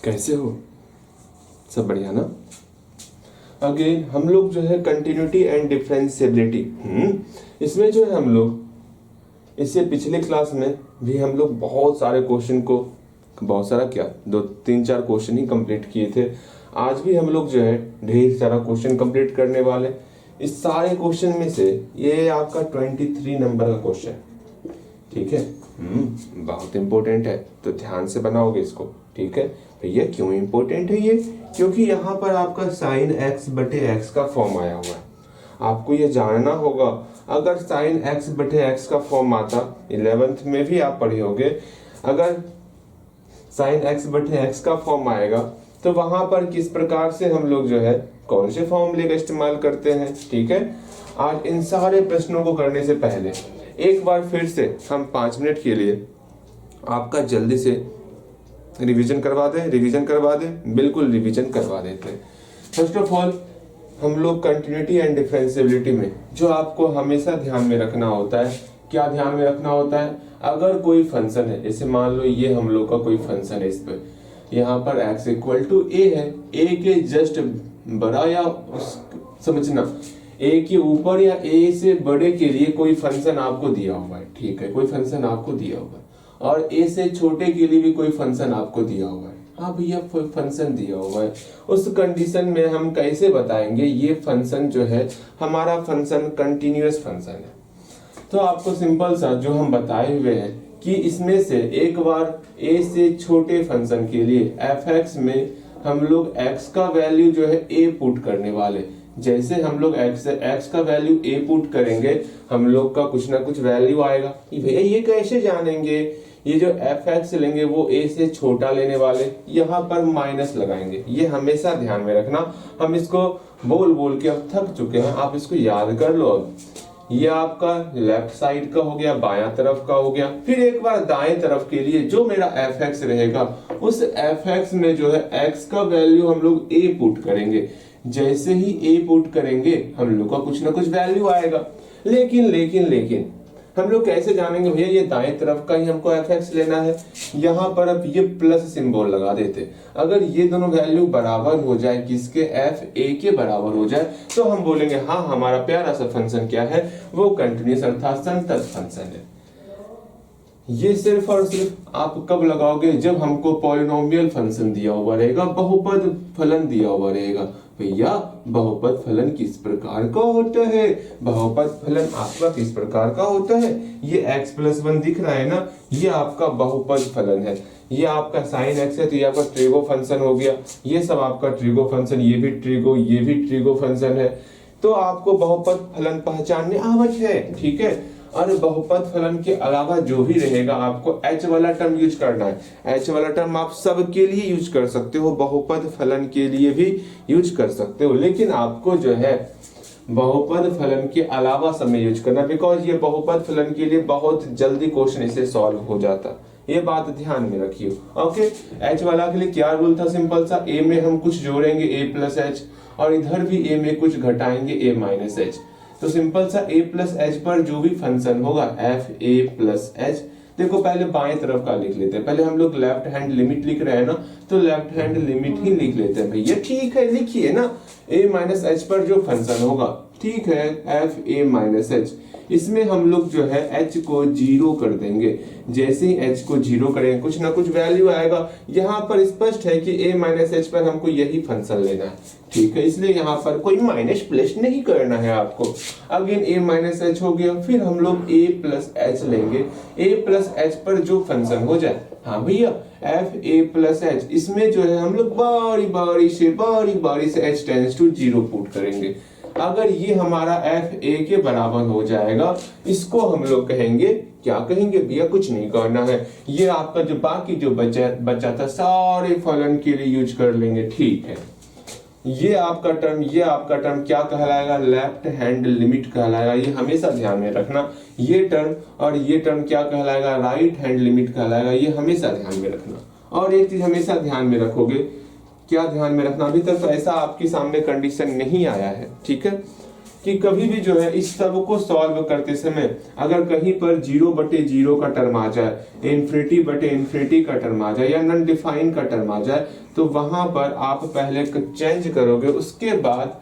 कैसे हो? सब बढ़िया ना? अगेन हम लोग जो है कंटिन्यूटी एंड डिफरेंशिएबिलिटी, इसमें जो है हम लोग इससे पिछले क्लास में भी हम लोग बहुत सारे क्वेश्चन को, बहुत सारा क्या, 2-3-4 क्वेश्चन ही कंप्लीट किए थे। आज भी हम लोग जो है ढेर सारा क्वेश्चन कंप्लीट करने वाले। इस सारे क्वेश्चन में से ये आपका 23 नंबर का क्वेश्चन, ठीक है, बहुत इंपॉर्टेंट है, तो ध्यान से बनाओगे इसको, ठीक है भैया। क्यों इंपॉर्टेंट है ये? क्योंकि यहाँ पर आपका साइन x बटे x का फॉर्म आया हुआ है। आपको ये जानना होगा, अगर साइन x बटे x का फॉर्म आता, 11th में भी आप पढ़े होगे, अगर साइन x बटे x का फॉर्म आएगा तो वहां पर किस प्रकार से हम लोग जो है कौन से फॉर्मूले का इस्तेमाल करते हैं, ठीक है। आज इन सारे प्रश्नों को करने से पहले एक बार फिर से हम 5 मिनट के लिए आपका जल्दी से रिवीजन करवा दें, बिल्कुल रिवीजन करवा देते हैं। फर्स्ट ऑफ ऑल हम लोग कंटिन्यूटी एंड डिफरेंशिएबिलिटी में जो आपको हमेशा ध्यान में रखना होता है, क्या ध्यान में रखना होता है, अगर कोई फंक्शन है, जैसे मान लो ये हम लोग का कोई फंक्शन है, इस पर यहाँ पर x इक्वल टू a है, a के जस्ट बड़ा या समझना a के ऊपर या a से बड़े के लिए कोई फंक्शन आपको दिया हुआ है, ठीक है, कोई फंक्शन आपको दिया हुआ है, और a से छोटे के लिए भी कोई फंक्शन आपको दिया हुआ है। हाँ भैया फंक्शन दिया हुआ है, उस कंडीशन में हम कैसे बताएंगे ये फंक्शन जो है हमारा फंक्शन कंटिन्यूअस फंक्शन है। तो आपको सिंपल सा जो हम बताए हुए हैं कि इसमें से एक बार a से छोटे फंक्शन के लिए f(x) में हम लोग x का वैल्यू जो है a पुट करने वाले। जैसे हम लोग x का वैल्यू a पुट करेंगे, हम लोग का कुछ ना कुछ वैल्यू आएगा। भैया ये कैसे जानेंगे? ये जो f(x) लेंगे वो a से छोटा लेने वाले, यहाँ पर माइनस लगाएंगे। ये हमेशा ध्यान में रखना, हम इसको बोल बोल के अब थक चुके हैं, आप इसको याद कर लो। अब ये आपका लेफ्ट साइड का हो गया, बायां तरफ का हो गया। फिर एक बार दाएं तरफ के लिए जो मेरा f(x) रहेगा, उस f(x) में जो है x का वैल्यू हम लोग a पुट करेंगे। जैसे ही a पुट करेंगे हम लोग का कुछ ना कुछ वैल्यू आएगा। लेकिन हम लोग कैसे जानेंगे भैया ये दाएं तरफ का ही हमको f(x) लेना है? यहाँ पर अब ये प्लस सिंबल लगा देते। अगर ये दोनों वैल्यू बराबर हो जाए, किसके, f a के बराबर हो जाए, तो हम बोलेंगे हाँ हमारा प्यारा सा फंक्शन क्या है, वो कंटिन्यूअस अर्थात संतत फंक्शन है। ये सिर्फ और सिर्फ आप कब लगाओगे? जब हमको पॉलिनोमियल फंक्शन दिया हुआ रहेगा, बहुपद फलन दिया हुआ रहेगा। भैया बहुपद फलन किस प्रकार का होता है? बहुपद फलन आपका किस प्रकार का होता है? ये x+1 दिख रहा है ना, ये आपका बहुपद फलन है। ये आपका sin x है तो ये आपका ट्रिगो फंक्शन हो गया। ये सब आपका ट्रिगो फंक्शन, ये भी ट्रिगो फंक्शन है। तो आपको बहुपद फलन पहचानने आवश्यक है, ठीक है। और बहुपद फलन के अलावा जो भी रहेगा आपको h वाला टर्म यूज करना है। h वाला टर्म आप सब के लिए यूज कर सकते हो, बहुपद फलन के लिए भी यूज कर सकते हो, लेकिन आपको जो है बहुपद फलन के अलावा सब में यूज करना, बिकॉज ये बहुपद फलन के लिए बहुत जल्दी क्वेश्चन इसे सॉल्व हो जाता। ये बात ध्यान में रखिए, ओके। h वाला के लिए क्या रूल था? सिंपल सा, a में हम कुछ जोड़ेंगे a+h, और इधर भी a में कुछ घटाएंगे a-h। तो सिंपल सा a+h पर जो भी फंक्शन होगा f(a+h), देखो पहले बाएं तरफ का लिख लेते हैं। पहले हम लोग लेफ्ट हैंड लिमिट लिख रहे हैं ना, तो लेफ्ट हैंड लिमिट ही लिख लेते हैं भैया, ठीक है। लिखिए ना, a-h पर जो फंक्शन होगा, ठीक है, f(a-h), इसमें हम लोग जो है h को 0 कर देंगे। जैसे ही h को 0 करेंगे कुछ ना कुछ वैल्यू आएगा। यहाँ पर स्पष्ट है कि a-h पर हमको यही फंक्शन लेना है, ठीक है, इसलिए यहाँ पर कोई माइनस प्लस नहीं करना है आपको। अगेन a-h हो गया, फिर हम लोग a+h लेंगे। a+h पर जो फंक्शन हो जाए, हाँ भैया f(a+h), इसमें जो है हम लोग बारी बारी से h टेंड्स टू 0 पुट करेंगे। अगर ये हमारा f(a) के बराबर हो जाएगा, इसको हम लोग कहेंगे, क्या कहेंगे भैया? कुछ नहीं करना है, ये आपका जो बाकी जो बचा था सारे फलन के लिए यूज कर लेंगे, ठीक है। ये आपका टर्म क्या कहलाएगा? लेफ्ट हैंड लिमिट कहलाएगा। ये हमेशा ध्यान में रखना। ये टर्म और ये टर्म क्या कहलाएगा? राइट हैंड लिमिट कहलाएगा। ये हमेशा ध्यान में रखना। और एक चीज हमेशा ध्यान में रखोगे, क्या ध्यान में रखना, अभी तक तो ऐसा आपके सामने कंडीशन नहीं आया है, ठीक है। कि कभी भी जो है इस सब को सॉल्व करते समय अगर कहीं पर 0/0 का टर्म आ जाए, इन्फिनिटी का टर्म आ जाए या नॉन डिफाइन का टर्म आ जाए, तो वहां पर आप पहले चेंज करोगे, उसके बाद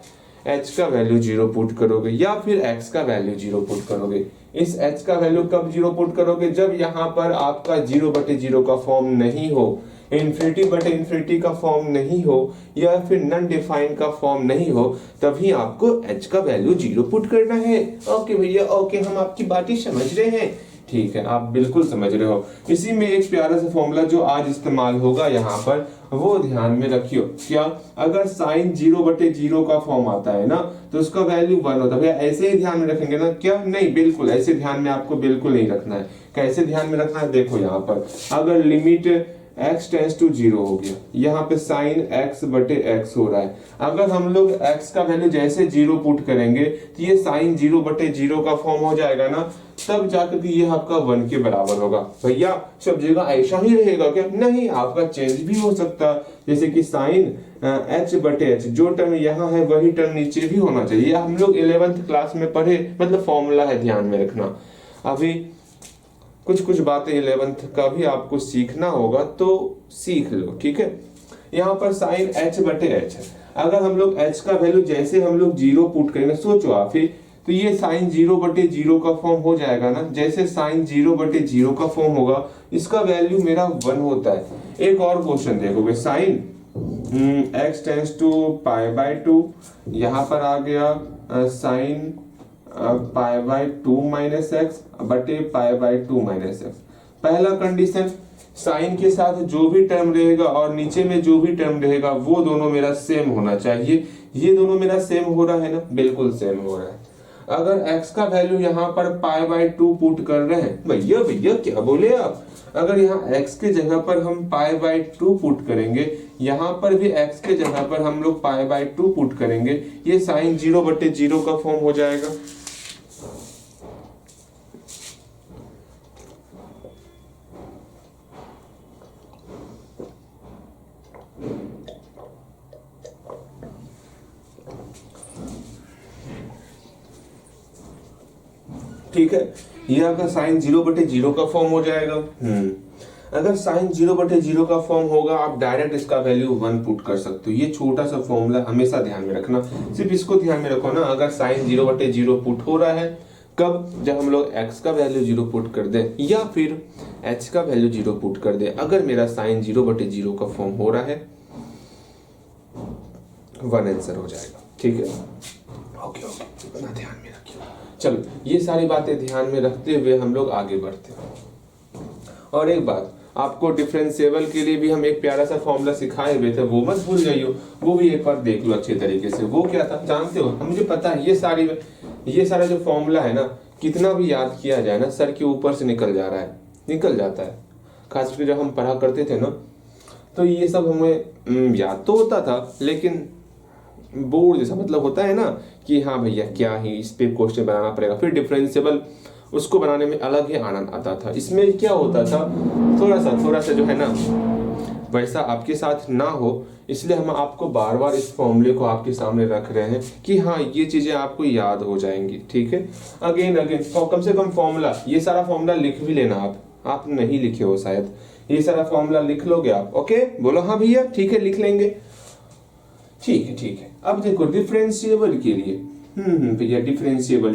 h का वैल्यू 0 पुट करोगे या फिर x का वैल्यू 0 पुट करोगे। इस h का वैल्यू कब 0 पुट करोगे? जब यहाँ पर आपका 0/0 का फॉर्म नहीं हो, इन्फिनिटी का फॉर्म नहीं हो या फिर नॉन डिफाइन का फॉर्म नहीं हो, तभी आपको h का वैल्यू 0 पुट करना है। ओके भैया, ओके, हम आपकी बातें समझ रहे हैं। ठीक है, आप बिल्कुल समझ रहे हो। इसी में एक प्यारा सा फॉर्मूला जो आज इस्तेमाल होगा यहाँ पर, वो ध्यान में रखियो। क्या? अगर साइन 0/0 का फॉर्म आता है ना, तो उसका वैल्यू 1 होता है। भैया ऐसे ही ध्यान में रखेंगे ना? क्या? नहीं, बिल्कुल ऐसे ध्यान में आपको बिल्कुल नहीं रखना है। कैसे ध्यान में रखना है? देखो यहाँ पर अगर लिमिट x टेंस टू 0 हो गया, यहाँ पे साइन x/x हो रहा है। अगर हम लोग x का वैल्यू जैसे 0 पुट करेंगे तो ये साइन 0/0 का फॉर्म हो जाएगा ना, तब जाकर के ये आपका 1 के बराबर होगा। भैया सब जगह ऐसा ही रहेगा क्या? नहीं, आपका चेंज भी हो सकता है। जैसे कि साइन h/h, जो टर्म यहाँ है वही टर्म नीचे भी होना चाहिए। हम लोग 11th क्लास में पढ़े, मतलब फॉर्मूला है, ध्यान में रखना। अभी कुछ बातें 11th का भी आपको सीखना होगा, तो सीख लो, ठीक है। यहाँ पर साइन h/h है। अगर हम लोग h का वैल्यू जैसे हम लोग 0 पुट करेंगे, सोचो आप ही, तो ये साइन 0/0 का फॉर्म हो जाएगा ना। जैसे साइन 0/0 का फॉर्म होगा, इसका वैल्यू मेरा 1 होता है। एक और क्वेश्चन देखोगे, साइन x टेंस टू π/2, यहाँ पर आ गया साइन π/2 माइनस एक्स बटे π/2 माइनस एक्स। पहला कंडीशन, साइन के साथ जो भी टर्म रहेगा और नीचे में जो भी टर्म रहेगा वो दोनों मेरा सेम होना चाहिए। ये दोनों मेरा सेम हो रहा है ना? बिल्कुल सेम हो रहा है। अगर x का वैल्यू यहाँ पर π/2 पुट कर रहे हैं, भैया क्या बोले आप? अगर यहाँ x के जगह पर हम π/2 पुट करेंगे, यहाँ पर भी x के जगह पर हम लोग π/2 पुट करेंगे, ये साइन 0/0 का फॉर्म हो जाएगा। ठीक है, ये आपका साइन 0/0 का फॉर्म हो जाएगा। अगर साइन 0/0 का फॉर्म होगा, आप डायरेक्ट इसका वैल्यू 1 पुट कर सकते हो। ये छोटा सा फॉर्मूला हमेशा ध्यान में रखना, सिर्फ इसको ध्यान में रखो ना। अगर साइन 0/0 पुट हो रहा है, कब? जब हम लोग x का वैल्यू 0 पुट कर दे या फिर h का वैल्यू 0 पुट कर दे। अगर मेरा साइन 0/0 का फॉर्म हो रहा है, 1 आंसर हो जाएगा। ठीक है, ओके, इतना ध्यान में रखिए। चलो, ये सारी बातें ध्यान में रखते हुए हम लोग आगे बढ़ते हैं। और एक बात, आपको डिफरेंशिएबल के लिए भी हम एक प्यारा सा फॉर्मूला सिखाए हुए थे, वो मत भूल जाइयो। वो भी एक बार देख लो अच्छे तरीके से। वो क्या था जानते हो? मुझे पता है ये सारा जो फॉर्मूला है ना, कितना भी याद किया जाए ना, सर के ऊपर से निकल जाता है। खास करके जब हम पढ़ा करते थे ना, तो ये सब हमें याद तो होता था, लेकिन बोर्ड जैसा मतलब होता है ना कि हाँ भैया क्या ही इस पे क्वेश्चन बनाना पड़ेगा। फिर डिफरेंशिएबल उसको बनाने में अलग ही आनंद आता था। इसमें क्या होता था, थोड़ा सा जो है ना, वैसा आपके साथ ना हो, इसलिए हम आपको बार बार इस फॉर्मूले को आपके सामने रख रहे हैं कि हाँ ये चीजें आपको याद हो जाएंगी। ठीक है, अगेन कम से कम फॉर्मूला, ये सारा फॉर्मूला लिख भी लेना। आप नहीं लिखे हो शायद, ये सारा फॉर्मूला लिख लोगे आप। ओके, बोलो हाँ भैया, ठीक है, लिख लेंगे। ठीक है। अब देखो डिफरेंशिएबल के लिए, भैया डिफरेंशिएबल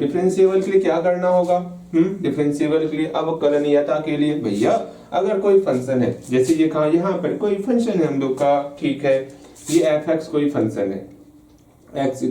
के लिए क्या करना होगा? डिफरेंशिएबल के लिए अवकलनीयता के लिए, भैया अगर कोई फंक्शन है, जैसे ये कहा यहाँ पर कोई फंक्शन है हम लोग का, ठीक है, ये f(x) कोई फंक्शन है x = a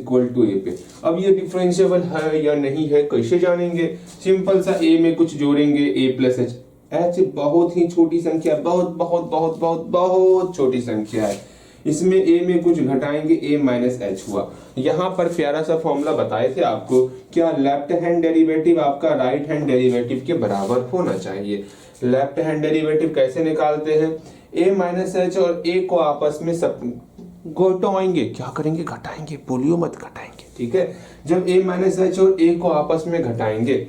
पे। अब ये डिफरेंशिएबल है या नहीं है, कैसे जानेंगे? सिंपल सा, a में कुछ जोड़ेंगे, a + h। h बहुत ही छोटी संख्या, बहुत छोटी संख्या है। इसमें a में कुछ घटाएंगे, a - h हुआ। यहाँ पर प्यारा सा फॉर्मूला बताए थे आपको, क्या लेफ्ट हैंड डेरिवेटिव आपका राइट हैंड डेरिवेटिव के बराबर होना चाहिए। लेफ्ट हैंड डेरिवेटिव कैसे निकालते हैं? a - h और a को आपस में सब घटाएंगे। क्या करेंगे? घटाएंगे, बोलियो मत, घटाएंगे। ठीक है, जब a - h और a को आपस में घटाएंगे,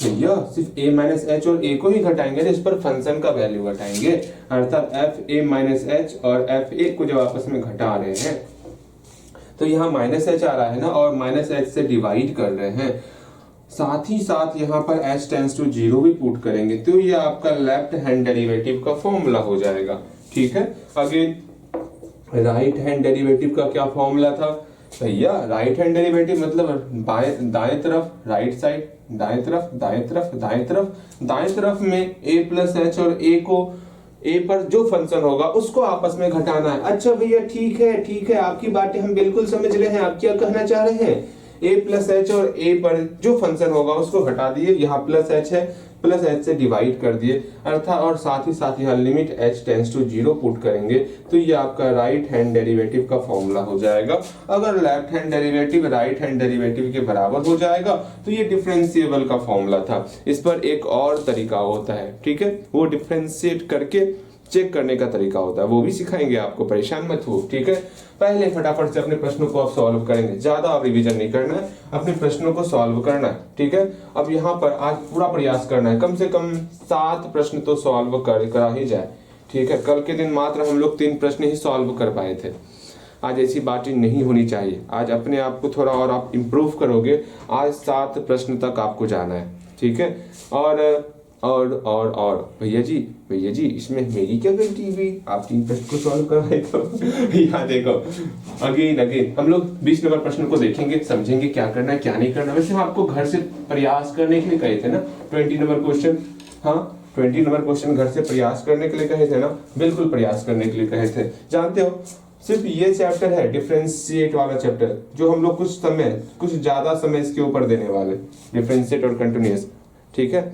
भैया सिर्फ a - h और a को ही घटाएंगे, इस पर फंक्शन का वैल्यू घटाएंगे। अर्थात fa - h और fa को जब आपस में घटा रहे हैं, तो यहाँ माइनस एच आ रहा है ना, और माइनस एच से डिवाइड कर रहे हैं, साथ ही साथ यहाँ पर h टेंड्स टू 0 भी पुट करेंगे, तो ये आपका लेफ्ट हैंड डेरिवेटिव का फॉर्मूला हो जाएगा। ठीक है, अगेन राइट हैंड डेरिवेटिव का क्या फॉर्मूला था भैया? राइट हैंड डेरिवेटिव मतलब दाएं तरफ राइट साइड, दाएं तरफ दाएं तरफ दाएं तरफ, दाएं तरफ में a प्लस एच और a को a पर जो फंक्शन होगा उसको आपस में घटाना है। अच्छा भैया ठीक है, आपकी बातें हम बिल्कुल समझ रहे हैं, आप क्या कहना चाह रहे हैं? a प्लस एच और a पर जो फंक्शन होगा उसको घटा दिए, यहाँ प्लस एच है, प्लस एच से डिवाइड कर दिए अर्थात, और साथ ही साथ यहाँ limit h tends to 0 put करेंगे, तो ये आपका राइट हैंड डेरिवेटिव का फॉर्मूला हो जाएगा। अगर left hand derivative right hand derivative के बराबर हो जाएगा तो ये डिफरेंशिएबल का फॉर्मूला था। इस पर एक और तरीका होता है, ठीक है, वो डिफरेंशिएट करके चेक करने का तरीका होता है, वो भी सिखाएंगे आपको, परेशान मत हो। ठीक है, पहले फटाफट से अपने प्रश्नों को आप सॉल्व करेंगे, ज्यादा आप रिवीजन नहीं करना है, अपने प्रश्नों को सॉल्व करना है। ठीक है, अब यहाँ पर आज पूरा प्रयास करना है, कम से कम 7 प्रश्न तो सॉल्व करा ही जाए। ठीक है, कल के दिन मात्र हम लोग 3 प्रश्न ही सॉल्व कर पाए थे, आज ऐसी बातें नहीं होनी चाहिए। आज अपने आप को थोड़ा और आप इम्प्रूव करोगे, आज 7 प्रश्न तक आपको जाना है। ठीक है, और भैया जी इसमें मेरी क्या गलती हुई? आप 3 प्रश्न को सॉल्व कराए तो यहाँ देखो, अगेन हम लोग 20 नंबर प्रश्न को देखेंगे, समझेंगे क्या करना है क्या नहीं करना। वैसे हम आपको घर से प्रयास करने के लिए कहे थे ना 20 नंबर क्वेश्चन, हाँ 20 नंबर क्वेश्चन घर से प्रयास करने के लिए कहे थे ना, बिल्कुल प्रयास करने के लिए कहे थे। जानते हो, सिर्फ ये चैप्टर है डिफरेंशिएट वाला चैप्टर, जो हम लोग कुछ ज्यादा समय इसके ऊपर देने वाले, डिफरेंशिएट और कंटिन्यूअस। ठीक है,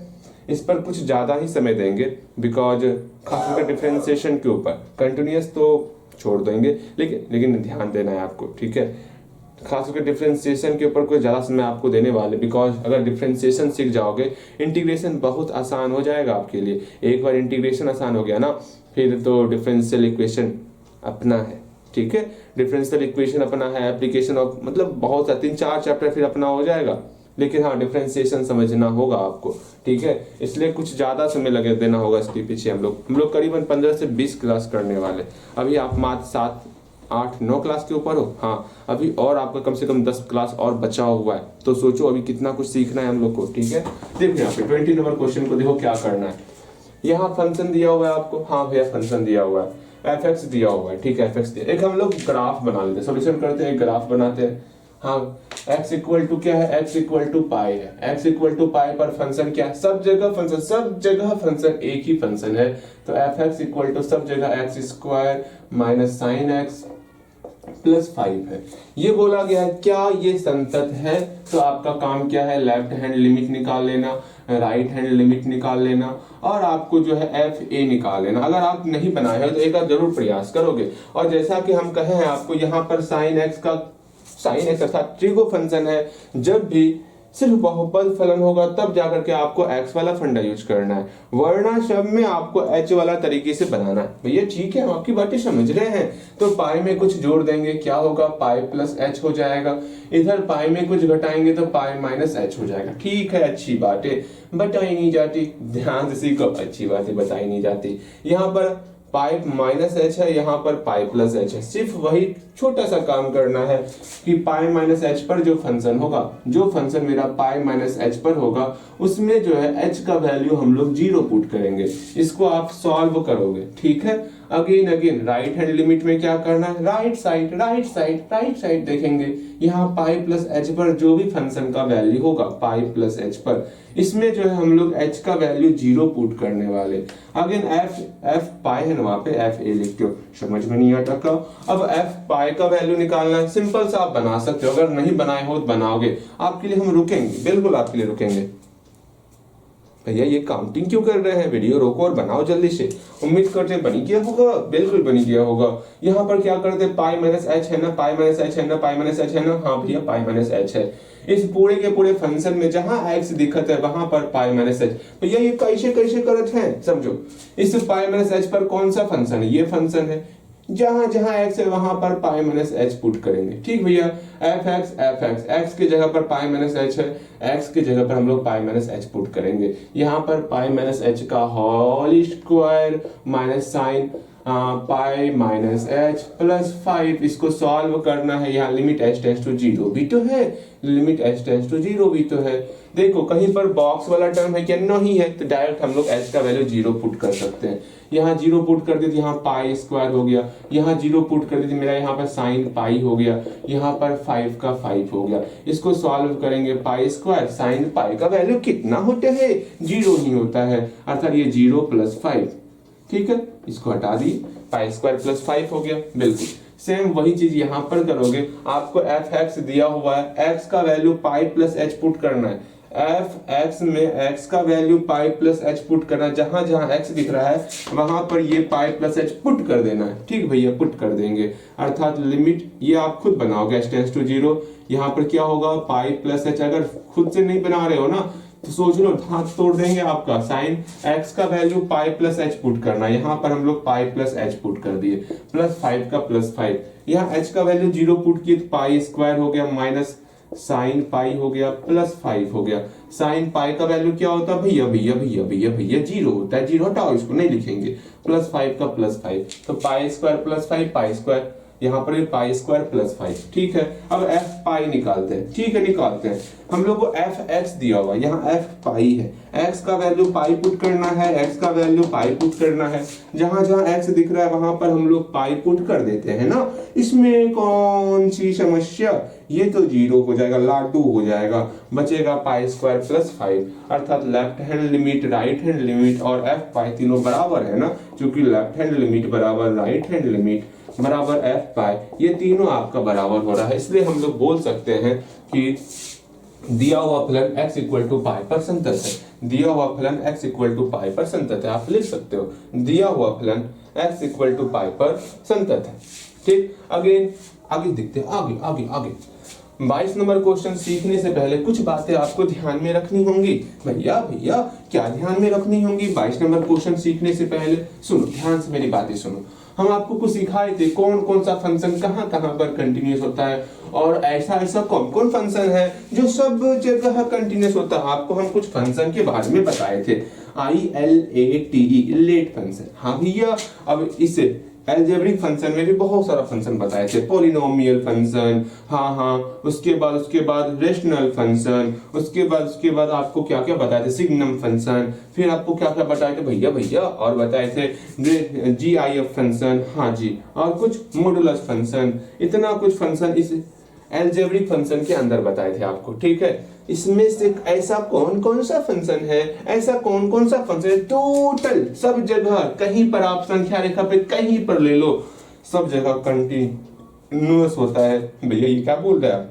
इस पर कुछ ज्यादा ही समय देंगे, बिकॉज खासकर डिफरेंशिएशन के ऊपर, कंटिन्यूअस तो छोड़ देंगे, लेकिन ध्यान देना है आपको। ठीक है, खासकर डिफरेंशिएशन के ऊपर कुछ ज्यादा समय आपको देने वाले, बिकॉज अगर डिफरेंशिएशन सीख जाओगे इंटीग्रेशन बहुत आसान हो जाएगा आपके लिए। एक बार इंटीग्रेशन आसान हो गया ना, फिर तो डिफरेंशियल इक्वेशन अपना है। ठीक है, डिफरेंशियल इक्वेशन अपना है, एप्लीकेशन ऑफ मतलब बहुत 3-4 चैप्टर फिर अपना हो जाएगा, लेकिन हाँ डिफरेंशिएशन समझना होगा आपको। ठीक है, इसलिए कुछ ज्यादा समय लगे देना होगा इसके पीछे। हम लोग करीबन 15 से 20 क्लास करने वाले। अभी आप मात्र 7, 8, 9 क्लास के ऊपर हो, हाँ अभी और आपका कम से कम 10 क्लास और बचा हुआ है, तो सोचो अभी कितना कुछ सीखना है हम लोग को। ठीक है, देखो यहाँ पे 20 नंबर क्वेश्चन को देखो क्या करना है। यहाँ फंक्शन दिया हुआ है आपको, हाँ भैया फंक्शन दिया हुआ है, एफ दिया हुआ है। ठीक है, एफ दिया, एक हम लोग ग्राफ बना लेते हैं, सोल्यूशन करते हैं, ग्राफ बनाते हैं। हाँ, x इक्वल टू क्या है? x इक्वल टू पाई है। x इक्वल टू पाई पर फंक्शन क्या है? सब जगह फंक्शन एक ही फंक्शन है, तो एफ एक्स इक्वल टू सब जगह x square minus sign x plus 5 है। ये बोला गया है, क्या ये संतत है? तो आपका काम क्या है? लेफ्ट हैंड लिमिट निकाल लेना, राइट हैंड लिमिट निकाल लेना, और आपको जो है एफ ए निकाल लेना। अगर आप नहीं बनाए हो तो एक बार जरूर प्रयास करोगे। और जैसा कि हम कहे हैं आपको, यहाँ पर साइन एक्स अर्थात ट्रिगो फंक्शन है, जब भी सिर्फ बहुपद फलन होगा तब जाकर के आपको x वाला फंडा यूज करना है, वरना सब में आपको h वाला तरीके से बनाना है। भैया ठीक है, हम आपकी बातें समझ रहे हैं। तो पाई में कुछ जोड़ देंगे, क्या होगा? पाई प्लस h हो जाएगा। इधर पाई में कुछ घटाएंगे तो पाई माइनस h हो जाएगा। ठीक है, अच्छी बातें बताई नहीं जाती, ध्यान से सीखो, अच्छी बातें बताई नहीं जाती। यहाँ पर पाई माइनस एच है, यहाँ पर पाई प्लस एच है। सिर्फ वही छोटा सा काम करना है कि पाई माइनस एच पर जो फंक्शन होगा, जो फंक्शन मेरा पाई माइनस एच पर होगा, उसमें जो है एच का वैल्यू हम लोग 0 पुट करेंगे। इसको आप सॉल्व करोगे। ठीक है, अगेन राइट हैंड लिमिट में क्या करना है? राइट साइड देखेंगे। यहाँ पाई प्लस एच पर जो भी फंक्शन का वैल्यू होगा, पाई प्लस एच पर, इसमें जो है हम लोग h का वैल्यू 0 पुट करने वाले। अगेन f पाई है ना, वहां पे f a लिखते हो, समझ में नहीं आता का। अब f पाई का वैल्यू निकालना है, सिंपल सा आप बना सकते हो, अगर नहीं बनाए हो तो बनाओगे। आपके लिए हम रुकेंगे, बिल्कुल आपके लिए रुकेंगे। भैया ये काउंटिंग क्यों कर रहे हैं? वीडियो रोको और बनाओ जल्दी से। उम्मीद करते बनी गया होगा, बिल्कुल बनी गया होगा। यहाँ पर क्या करते? पाई माइनस एच है ना, पाई माइनस एच है ना, पाई माइनस एच है ना, हाँ भैया पाई माइनस एच है। इस पूरे के पूरे फंक्शन में जहां x दिखत है वहां पर पाई माइनस एच। भैया ये कैसे करत है? समझो, इस पाई माइनस एच पर कौन सा फंक्शन है? ये फंक्शन है। जहां x है वहां पर पाई माइनस एच पुट करेंगे। ठीक भैया, एफ एक्स एक्स की जगह पर पाई माइनस एच है, एक्स की जगह पर हम लोग पाई माइनस एच पुट करेंगे। यहाँ पर पाई माइनस एच का whole square minus sine pi minus h plus 5, इसको सॉल्व करना है। यहाँ लिमिट एच टेंड्स टू 0 भी तो है, लिमिट एच टेंड्स टू 0 भी तो है। देखो कहीं पर बॉक्स वाला टर्म है क्या? नहीं है, तो डायरेक्ट हम लोग एच का वैल्यू 0 पुट कर सकते हैं। यहाँ 0 पुट कर देते, यहाँ पाई स्क्वायर हो गया। यहाँ 0 पुट कर देते, मेरा यहाँ पर साइन पाई हो गया। यहाँ पर 5 का 5 हो गया। इसको सॉल्व करेंगे, पाई स्क्वायर साइन पाई का वैल्यू कितना होता है? 0 ही होता है, अर्थात ये 0 प्लस 5। ठीक है, इसको हटा दिए, पाई स्क्वायर प्लस 5 हो गया। बिल्कुल सेम वही चीज यहाँ पर करोगे। आपको एफ एक्स दिया हुआ है, एक्स का value pi plus H put करना है। एफ एक्स में एक्स का value pi plus H put करना, जहां जहां एक्स दिख रहा है वहां पर ये पाई प्लस एच पुट कर देना है। ठीक भैया, पुट कर देंगे, अर्थात लिमिट ये आप खुद बनाओगे एच टेंड्स टू 0। यहाँ पर क्या होगा? Pi plus H. अगर खुद से नहीं बना रहे हो ना तो सोच लो, हाथ तोड़ देंगे आपका। साइन एक्स का value pi plus H put करना, यहाँ पर हम लोग पाई प्लस एच पुट कर दिए, प्लस 5 का प्लस 5। यहाँ एच का वैल्यू 0 पुट किए तो पाई स्क्वायर हो गया माइनस साइन पाई हो गया प्लस 5 हो गया। साइन पाई का वैल्यू क्या होता है भैया? भैया भैया भैया भैया 0 होता है। 0 हटाओ, इसको नहीं लिखेंगे। प्लस 5 का प्लस 5, तो pi square plus 5 pi square, यहाँ पर पाई स्क्वायर प्लस 5। ठीक है, अब एफ पाई निकालते हैं। ठीक है, निकालते हैं। हम लोग को एफ एक्स दिया हुआ, यहाँ एफ पाई है। एक्स का वैल्यू पाई पुट करना है, एक्स का वैल्यू पाई पुट करना है। जहां जहां एक्स दिख रहा है वहां पर हम लोग पाई पुट कर देते हैं ना। इसमें कौन सी समस्या? ये तो 0 हो जाएगा, लाडू हो जाएगा। बचेगा पाई स्क्वायर प्लस 5, अर्थात left hand limit, right hand limit और एफ पाई तीनों बराबर है ना, क्योंकि लेफ्ट हैंड लिमिट बराबर राइट हैंड लिमिट बराबर एफ पाई, ये तीनों आपका बराबर हो रहा है। इसलिए हम लोग बोल सकते हैं कि दिया हुआ फलन x इक्वल टू पाई पर संतत है। दिया हुआ फलन x इक्वल टू पाई पर संतत है। आप लिख सकते हो दिया हुआ फलन x इक्वल टू पाई पर संतत है। ठीक, अगेन आगे देखते हैं, आगे आगे आगे 22 नंबर क्वेश्चन सीखने से पहले कुछ बातें आपको ध्यान में रखनी होंगी। भैया भैया क्या ध्यान में रखनी होंगी 22 नंबर क्वेश्चन सीखने से पहले? सुनो ध्यान से, मेरी बातें सुनो। हम आपको कुछ सिखाए थे कौन कौन सा फंक्शन कहाँ कहाँ पर कंटिन्यूअस होता है, और ऐसा ऐसा कौन कौन फंक्शन है जो सब जगह कंटिन्यूअस होता है। आपको हम कुछ फंक्शन के बारे में बताए थे, ILATE लेट फंक्शन। हाँ भैया, अब इसे एल्जेब्रिक फंक्शन में भी बहुत सारा फंक्शन बताए थे, पॉलिनोमियल फंक्शन, हाँ, उसके बाद रेशनल फंक्शन, उसके बाद आपको क्या क्या बताए थे, सिग्नम फंक्शन, फिर आपको क्या क्या बताए थे भैया और बताए थे GIF फंक्शन, हाँ जी, और कुछ मॉडुलस फंक्शन। इतना कुछ फंक्शन इस एल्जेब्रिक फंक्शन के अंदर बताए थे आपको। ठीक है, इसमें से ऐसा कौन कौन सा फंक्शन है, ऐसा कौन कौन सा फंक्शन है, टोटल सब जगह, कहीं पर आप संख्या रेखा पे कहीं पर ले लो, सब जगह कंटिन्यूअस होता है। भैया ये क्या बोल रहा है?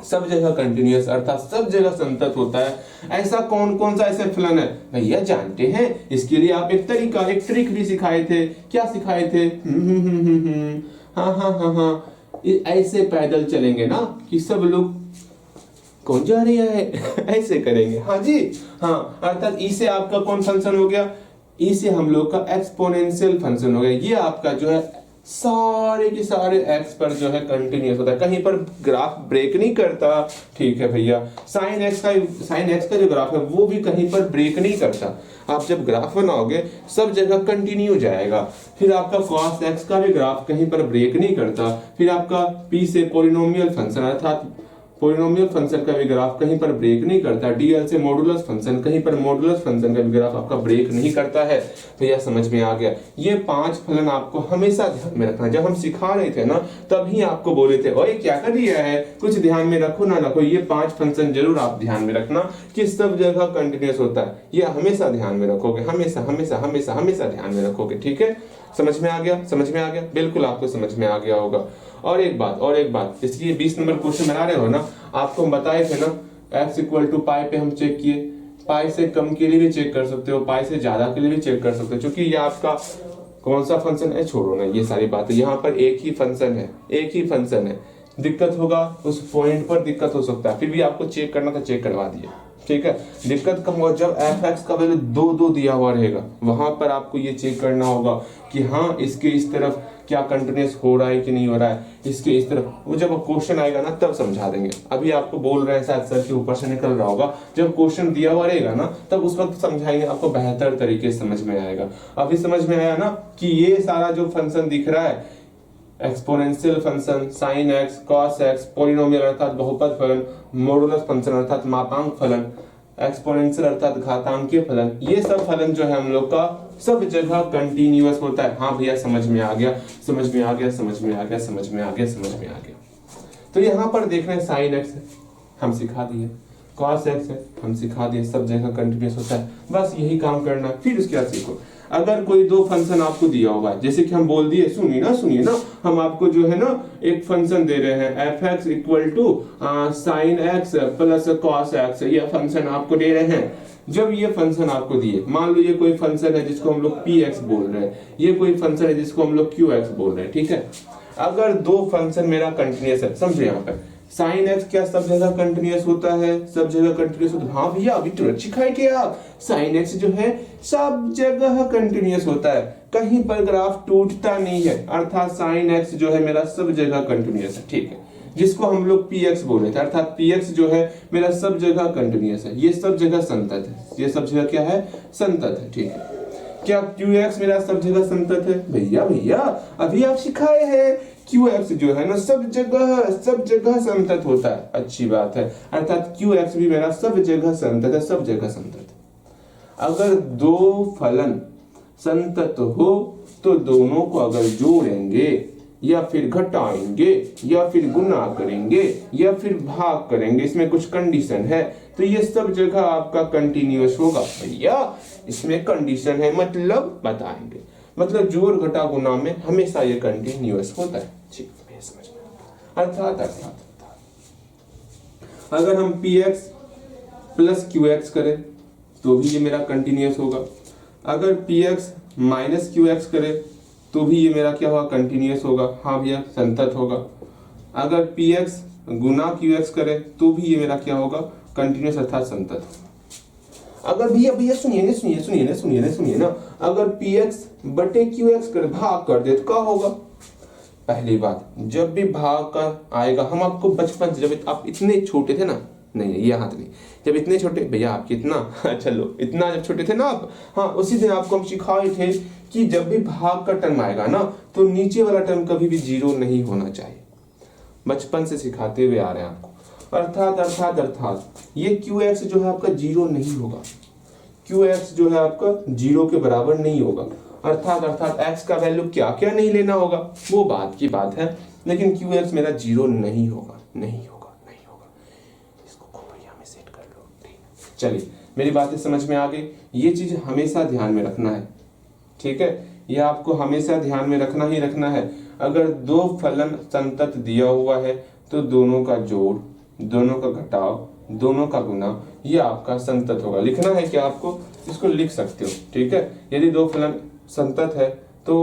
सब जगह कंटिन्यूअस, अर्थात सब जगह संतत होता है। ऐसा कौन कौन सा ऐसे फलन है भैया जानते हैं? इसके लिए आप एक तरीका, एक ट्रिक भी सिखाए थे। क्या सिखाए थे? हाँ, ऐसे पैदल चलेंगे ना कि सब लोग कौन जा रही है ऐसे करेंगे। हाँ जी, हाँ, अर्थात ई से आपका कौन फंक्शन हो गया? ई से हम लोग का एक्सपोनेंशियल फंक्शन हो गया। ये आपका जो है सारे के सारे एक्स पर जो है कंटिन्यूअस होता है, कहीं पर ग्राफ ब्रेक नहीं करता। ठीक है भैया, साइन एक्स का जो ग्राफ है वो भी कहीं पर ब्रेक नहीं करता। आप जब ग्राफ बनाओगे सब जगह कंटिन्यू जाएगा। फिर आपका cos x का भी ग्राफ कहीं पर ब्रेक नहीं करता। फिर आपका p से पॉलिनोमियल फंक्शन, अर्थात पॉलिनोमियल फंक्शन का भी ग्राफ कहीं पर ब्रेक नहीं करता। dl से मॉडुलस फंक्शन, कहीं पर मॉडुलस फंक्शन का भी ग्राफ आपका ब्रेक नहीं करता है। तो यह समझ में आ गया। ये 5 फलन आपको हमेशा ध्यान में रखना। जब हम सिखा रहे थे ना तभी आपको बोले थे ओए क्या कर दिया है, कुछ ध्यान में रखो ना रखो, ये 5 फंक्शन जरूर आप ध्यान में रखना कि सब जगह कंटिन्यूअस होता है। ये हमेशा ध्यान में रखोगे, हमेशा हमेशा हमेशा हमेशा ध्यान में रखोगे। ठीक है, समझ में आ गया? समझ में आ गया? बिल्कुल आपको समझ में आ गया होगा। और एक बात, इसलिए 20 नंबर क्वेश्चन बना रहे हो ना, आपको हम बताए थे ना x इक्वल टू पाई पे हम चेक किए। पाई से कम के लिए भी चेक कर सकते हो, पाई से ज्यादा के लिए भी चेक कर सकते हो, क्योंकि ये आपका कौन सा फंक्शन है, छोड़ो ना ये सारी बातें। यहाँ पर एक ही फंक्शन है, दिक्कत होगा उस पॉइंट पर दिक्कत हो सकता है, फिर भी आपको चेक करना था, चेक करवा दिए। ठीक है। दिक्कत कब होगा, जब एफ एक्स का वैल्यू 2 दिया हुआ रहेगा, वहां पर आपको ये चेक करना होगा कि हाँ इसके इस तरफ क्या कंटिन्यूस हो रहा है कि नहीं हो रहा है, इसके इस तरफ। वो जब क्वेश्चन आएगा ना तब समझा देंगे। अभी आपको बोल रहे हैं शायद सर के ऊपर से निकल रहा होगा, जब क्वेश्चन दिया हुआ रहेगा ना तब उस वक्त समझाएंगे, आपको बेहतर तरीके से समझ में आएगा। अभी समझ में आया ना कि ये सारा जो फंक्शन दिख रहा है, exponential function, sine x, cos x, polynomial अर्थात बहुपद फलन, मॉडुलस फंक्शन अर्थात मापांक फलन, एक्सपोनेंशियल अर्थात घातांकीय फलन, ये सब फलन जो है हम लोग का सब जगह कंटिन्यूअस होता है। हाँ भैया समझ में आ गया, समझ में आ गया, समझ में आ गया, समझ में आ गया, समझ में आ गया। तो यहाँ पर देख रहे हैं साइन एक्स है, हम सिखा दिए, कॉस एक्स है, हम सिखा दिए, सब जगह कंटिन्यूअस होता है। बस यही काम करना है। फिर उसके बाद सीखो, अगर कोई दो फंक्शन आपको दिया होगा, जैसे कि हम बोल दिए, सुनिए ना, हम आपको जो है ना एक फंक्शन दे रहे हैं f x equal to sine x plus cos x, ये फंक्शन आपको दे रहे हैं। जब ये फंक्शन आपको दिए, मान लो ये कोई फंक्शन है जिसको हम लोग पी एक्स बोल रहे हैं, ये कोई फंक्शन है जिसको हम लोग क्यू एक्स बोल रहे हैं, ठीक है। अगर दो फंक्शन मेरा कंटिन्यूअस है, समझो यहाँ पे साइन एक्स क्या सब जगह कंटिन्यूअस होता है, सब जगह कंटिन्यूअस होता है। हाँ भैया अभी तुरंत सिखाए कि आप, साइन एक्स जो है सब जगह कंटिन्यूअस होता है, कहीं पर ग्राफ टूटता नहीं है, अर्थात साइन एक्स जो है मेरा सब जगह कंटिन्यूअस है, ठीक है। जिसको हम लोग पी एक्स बोले थे, अर्थात पी एक्स जो है मेरा सब जगह कंटिन्यूअस है, ये सब जगह संतत है, ये सब जगह क्या है, संतत है, ठीक है। क्या क्यू एक्स मेरा सब जगह संतत है? भैया अभी आप सिखाए हैं क्यू एक्स जो है ना सब जगह संतत होता है, अच्छी बात है, अर्थात क्यू एक्स भी मेरा सब जगह संतत है, सब जगह संतत है। अगर दो फलन संतत हो तो दोनों को अगर जोड़ेंगे या फिर घटाएंगे या फिर गुना करेंगे या फिर भाग करेंगे, इसमें कुछ कंडीशन है, तो ये सब जगह आपका कंटिन्यूअस होगा। भैया इसमें कंडीशन है मतलब बताएंगे, मतलब जोड़ घटा गुना में हमेशा ये कंटिन्यूअस होता है, ठीक है, समझ में। अर्थात अगर हम P x plus Q x करें तो भी ये मेरा कंटिन्यूअस होगा, अगर P x minus Q x करें तो भी ये मेरा क्या होगा, कंटिन्यूअस होगा, हाँ भैया संतत होगा। अगर पी एक्स गुना क्यू एक्स करे तो भी ये मेरा क्या होगा, कंटिन्यूअस अर्थात संतत। अगर भैया सुनिए ना, अगर पी एक्स बटे क्यू एक्स कर भाग कर दे तो क्या होगा? पहली बात, जब भी भाग का आएगा, हम आपको बचपन से, जब आप इतने छोटे थे ना, नहीं ये हाथ नहीं, जब इतने छोटे, भैया आप कितना चलो इतना जब छोटे थे ना आप, हाँ उसी दिन आपको हम सिखाए थे कि जब भी भाग का टर्म आएगा ना तो नीचे वाला टर्म कभी भी जीरो नहीं होना चाहिए, बचपन से सिखाते हुए आ रहे हैं आपको। अर्थात ये क्यू एक्स जो है आपका जीरो नहीं होगा, क्यू एक्स जो है आपका जीरो के बराबर नहीं होगा, अर्थात एक्स का वैल्यू क्या क्या नहीं लेना होगा वो बात की बात है, लेकिन क्यू एक्स मेरा जीरो नहीं होगा। इसको खोपड़िया में सेट कर लो, ठीक। चलिए मेरी बातें समझ में आ गई, ये चीज हमेशा ध्यान में रखना है, ठीक है, ये आपको हमेशा ध्यान में रखना ही रखना है। अगर दो फलन संतत दिया हुआ है तो दोनों का जोड़, दोनों का घटाव, दोनों का गुना, ये आपका संतत होगा। लिखना है कि आपको इसको लिख सकते हो, ठीक है। यदि दो फलन संतत है तो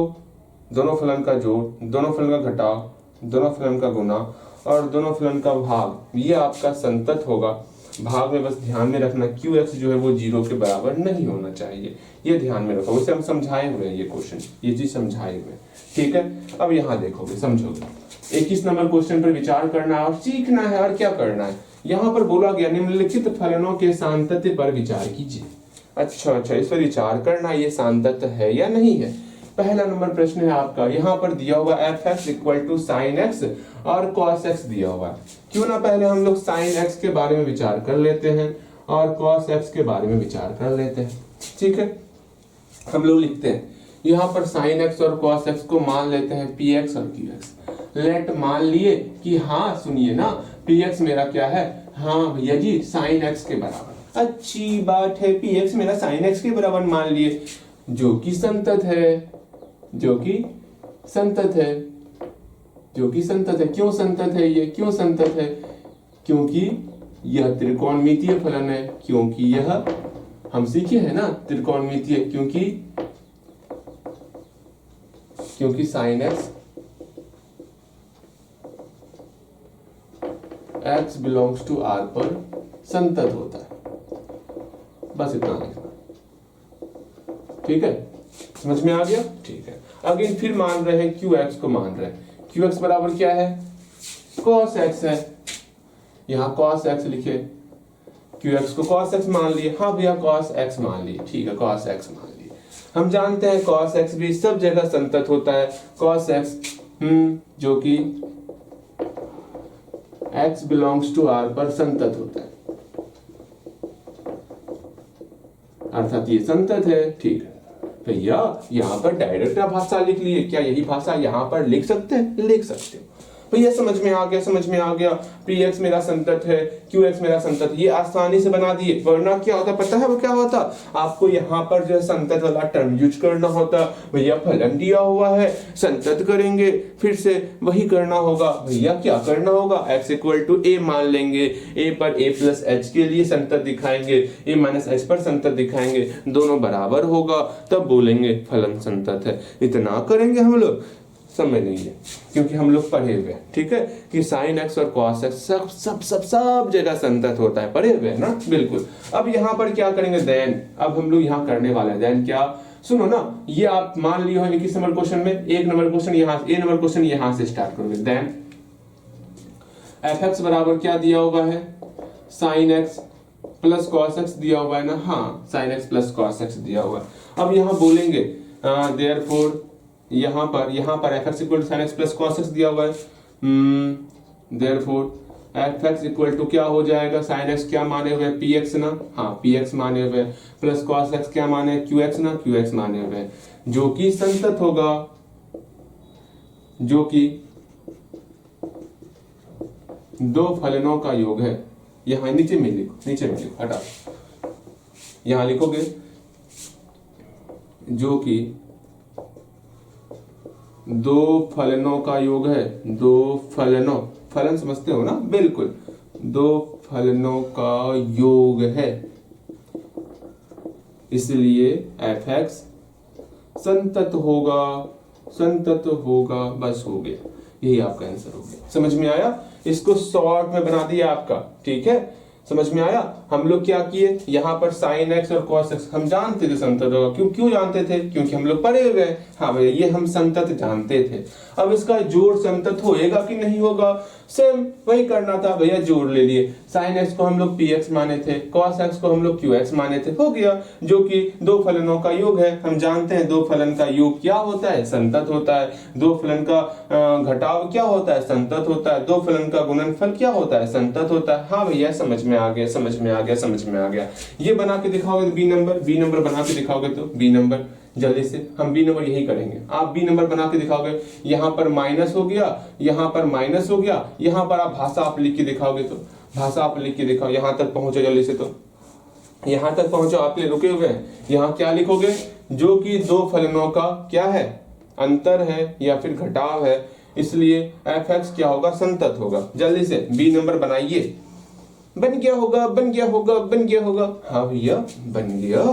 दोनों फलन का जोड़, दोनों फलन का घटाव, दोनों फलन का गुना और दोनों फलन का भाग, ये आपका संतत होगा। भाग में बस ध्यान में रखना क्यू एक्स जो है वो जीरो के बराबर नहीं होना चाहिए, ये ध्यान में रखो। उसे हम समझाए हुए हैं, ये क्वेश्चन, ये चीज समझाए हुए, ठीक है। अब यहाँ देखोगे, समझोगे, 21 नंबर क्वेश्चन पर विचार करना है और सीखना है, और क्या करना है। यहाँ पर बोला गया निम्नलिखित फलनों के सांतत्य पर विचार कीजिए। अच्छा, इस पर विचार करना, ये सांतत्य है या नहीं है। पहला नंबर प्रश्न है आपका, यहाँ पर दिया हुआ f x equal to sine x और कॉस एक्स दिया हुआ है। क्यों ना पहले हम लोग साइन एक्स के बारे में विचार कर लेते हैं और कॉस एक्स के बारे में विचार कर लेते हैं, ठीक है। हम लोग लिखते हैं यहाँ पर साइन एक्स और कॉस एक्स को मान लेते हैं पी एक्स और क्यू एक्स। लेट मान लिए कि हाँ सुनिए ना, पी एक्स मेरा क्या है, हाँ भैया जी साइन एक्स के बराबर। अच्छी बात है, पी एक्स मेरा साइन एक्स के बराबर मान लिए, जो कि संतत है, जो कि संतत है। क्यों संतत है ये, क्यों संतत है? क्योंकि यह त्रिकोणमितीय फलन है, क्योंकि यह हम सीखे हैं ना त्रिकोणमितीय, क्योंकि sine x belongs to R पर संतत होता है। बस इतना लिखना, ठीक है, समझ में आ गया, ठीक है। अगेन फिर मान रहे हैं क्यू एक्स को मान रहे हैं, क्यू एक्स बराबर क्या है, cos x है, यहाँ cos x लिखे, क्यू एक्स को cos x मान लिए, हाँ भैया cos x मान लिए, ठीक है, cos x मान लिए। हम जानते हैं cos x भी सब जगह संतत होता है, cos x जो कि x बिलोंग्स टू r पर संतत होता है, अर्थात ये संतत है, ठीक है भैया। यहाँ पर डायरेक्ट भाषा लिख लिए, क्या यही भाषा यहाँ पर लिख सकते हैं, लिख सकते हो भैया, समझ में आ गया, समझ में आ गया। पी एक्स मेरा संतत है, क्यू एक्स मेरा संतत, ये आसानी से बना दिए। वरना क्या होता पता है वो क्या होता, आपको यहाँ पर जो है संतत वाला टर्म यूज करना होता, भैया फलन दिया हुआ है संतत करेंगे, फिर से वही करना होगा, भैया क्या करना होगा, x इक्वल टू ए मान लेंगे, ए पर a प्लस एच के लिए संतत दिखाएंगे, a माइनस एच पर संतत दिखाएंगे, दोनों बराबर होगा, तब बोलेंगे फलन संतत है। इतना करेंगे हम लोग, समझ लीजिए, क्योंकि हम लोग पढ़े हुए हैं, ठीक है, कि साइन एक्स और कॉस एक्स सब सब सब सब जगह संतत होता है, पढ़े हुए हैं ना, बिल्कुल। अब यहाँ पर क्या करेंगे, देन अब हम लोग यहाँ करने वाले हैं, देन क्या, सुनो ना, ये आप मान लिए हो 21 नंबर क्वेश्चन में, एक नंबर क्वेश्चन यहाँ, ए नंबर क्वेश्चन यहाँ से स्टार्ट करोगे। देन एफ एक्स बराबर क्या दिया हुआ है, sine x plus cos x दिया हुआ है ना, हाँ sine x plus cos x दिया हुआ है। अब यहाँ बोलेंगे देयरफॉर यहाँ पर f x equal to sine x plus cos x दिया हुआ है, therefore f x equal to क्या हो जाएगा, साइन एक्स क्या माने हुए पी एक्स ना, हाँ पी एक्स माने हुए, प्लस कॉस एक्स क्या माने क्यू एक्स ना, क्यू एक्स माने हुए, जो कि संतत होगा, जो कि दो फलनों का योग है। यहां नीचे में लिखो, नीचे में लिखो, हटा, यहां लिखोगे जो कि दो फलनों का योग है, दो फलनों, फलन समझते हो ना, बिल्कुल, दो फलनों का योग है, इसलिए एफ एक्स संतत होगा, संतत होगा, बस हो गया, यही आपका आंसर हो गया। समझ में आया, इसको शॉर्ट में बना दिया आपका, ठीक है, समझ में आया। हम लोग क्या किए, यहाँ पर साइन एक्स और कॉस एक्स हम जानते थे संतत होगा, क्यों जानते थे, क्योंकि हम लोग पढ़े हुए हैं, हाँ भैया ये हम संतत जानते थे। अब इसका जोड़ संतत होएगा कि नहीं होगा, सेम वही करना था भैया, जोड़ ले लिए, साइन एक्स को हम लोग पी एक्स माने थे, कॉस एक्स को हम लोग क्यू एक्स माने थे, हो गया, जो कि दो फलनों का योग है। हम जानते हैं दो फलन का योग क्या होता है, संतत होता है, दो फलन का घटाव क्या होता है, संतत होता है, दो फलन का गुणनफल क्या होता है, संतत होता है। हाँ भैया समझ में आ गया, समझ में आ गया, समझ में आ गया। ये बना के दिखाओगे बी नंबर बना के दिखाओगे तो बी नंबर, जल्दी से हम बी नंबर यही करेंगे, आप बी नंबर बना के दिखाओगे, यहाँ पर माइनस हो गया, यहाँ पर माइनस हो गया, यहाँ पर आप भाषा आप लिख के दिखाओगे, तो भाषा आप लिख के दिखाओ, यहाँ तक पहुंचो जल्दी से, तो यहाँ तक पहुंचो, आपके लिए रुके हुए हैं, यहाँ क्या लिखोगे, जो कि दो फलनों का क्या है, अंतर है या फिर घटाव है, इसलिए एफ एक्स क्या होगा, संतत होगा। जल्दी से बी नंबर बनाइए, बन गया होगा, बन गया होगा, बन गया होगा, हाँ भैया बन गया।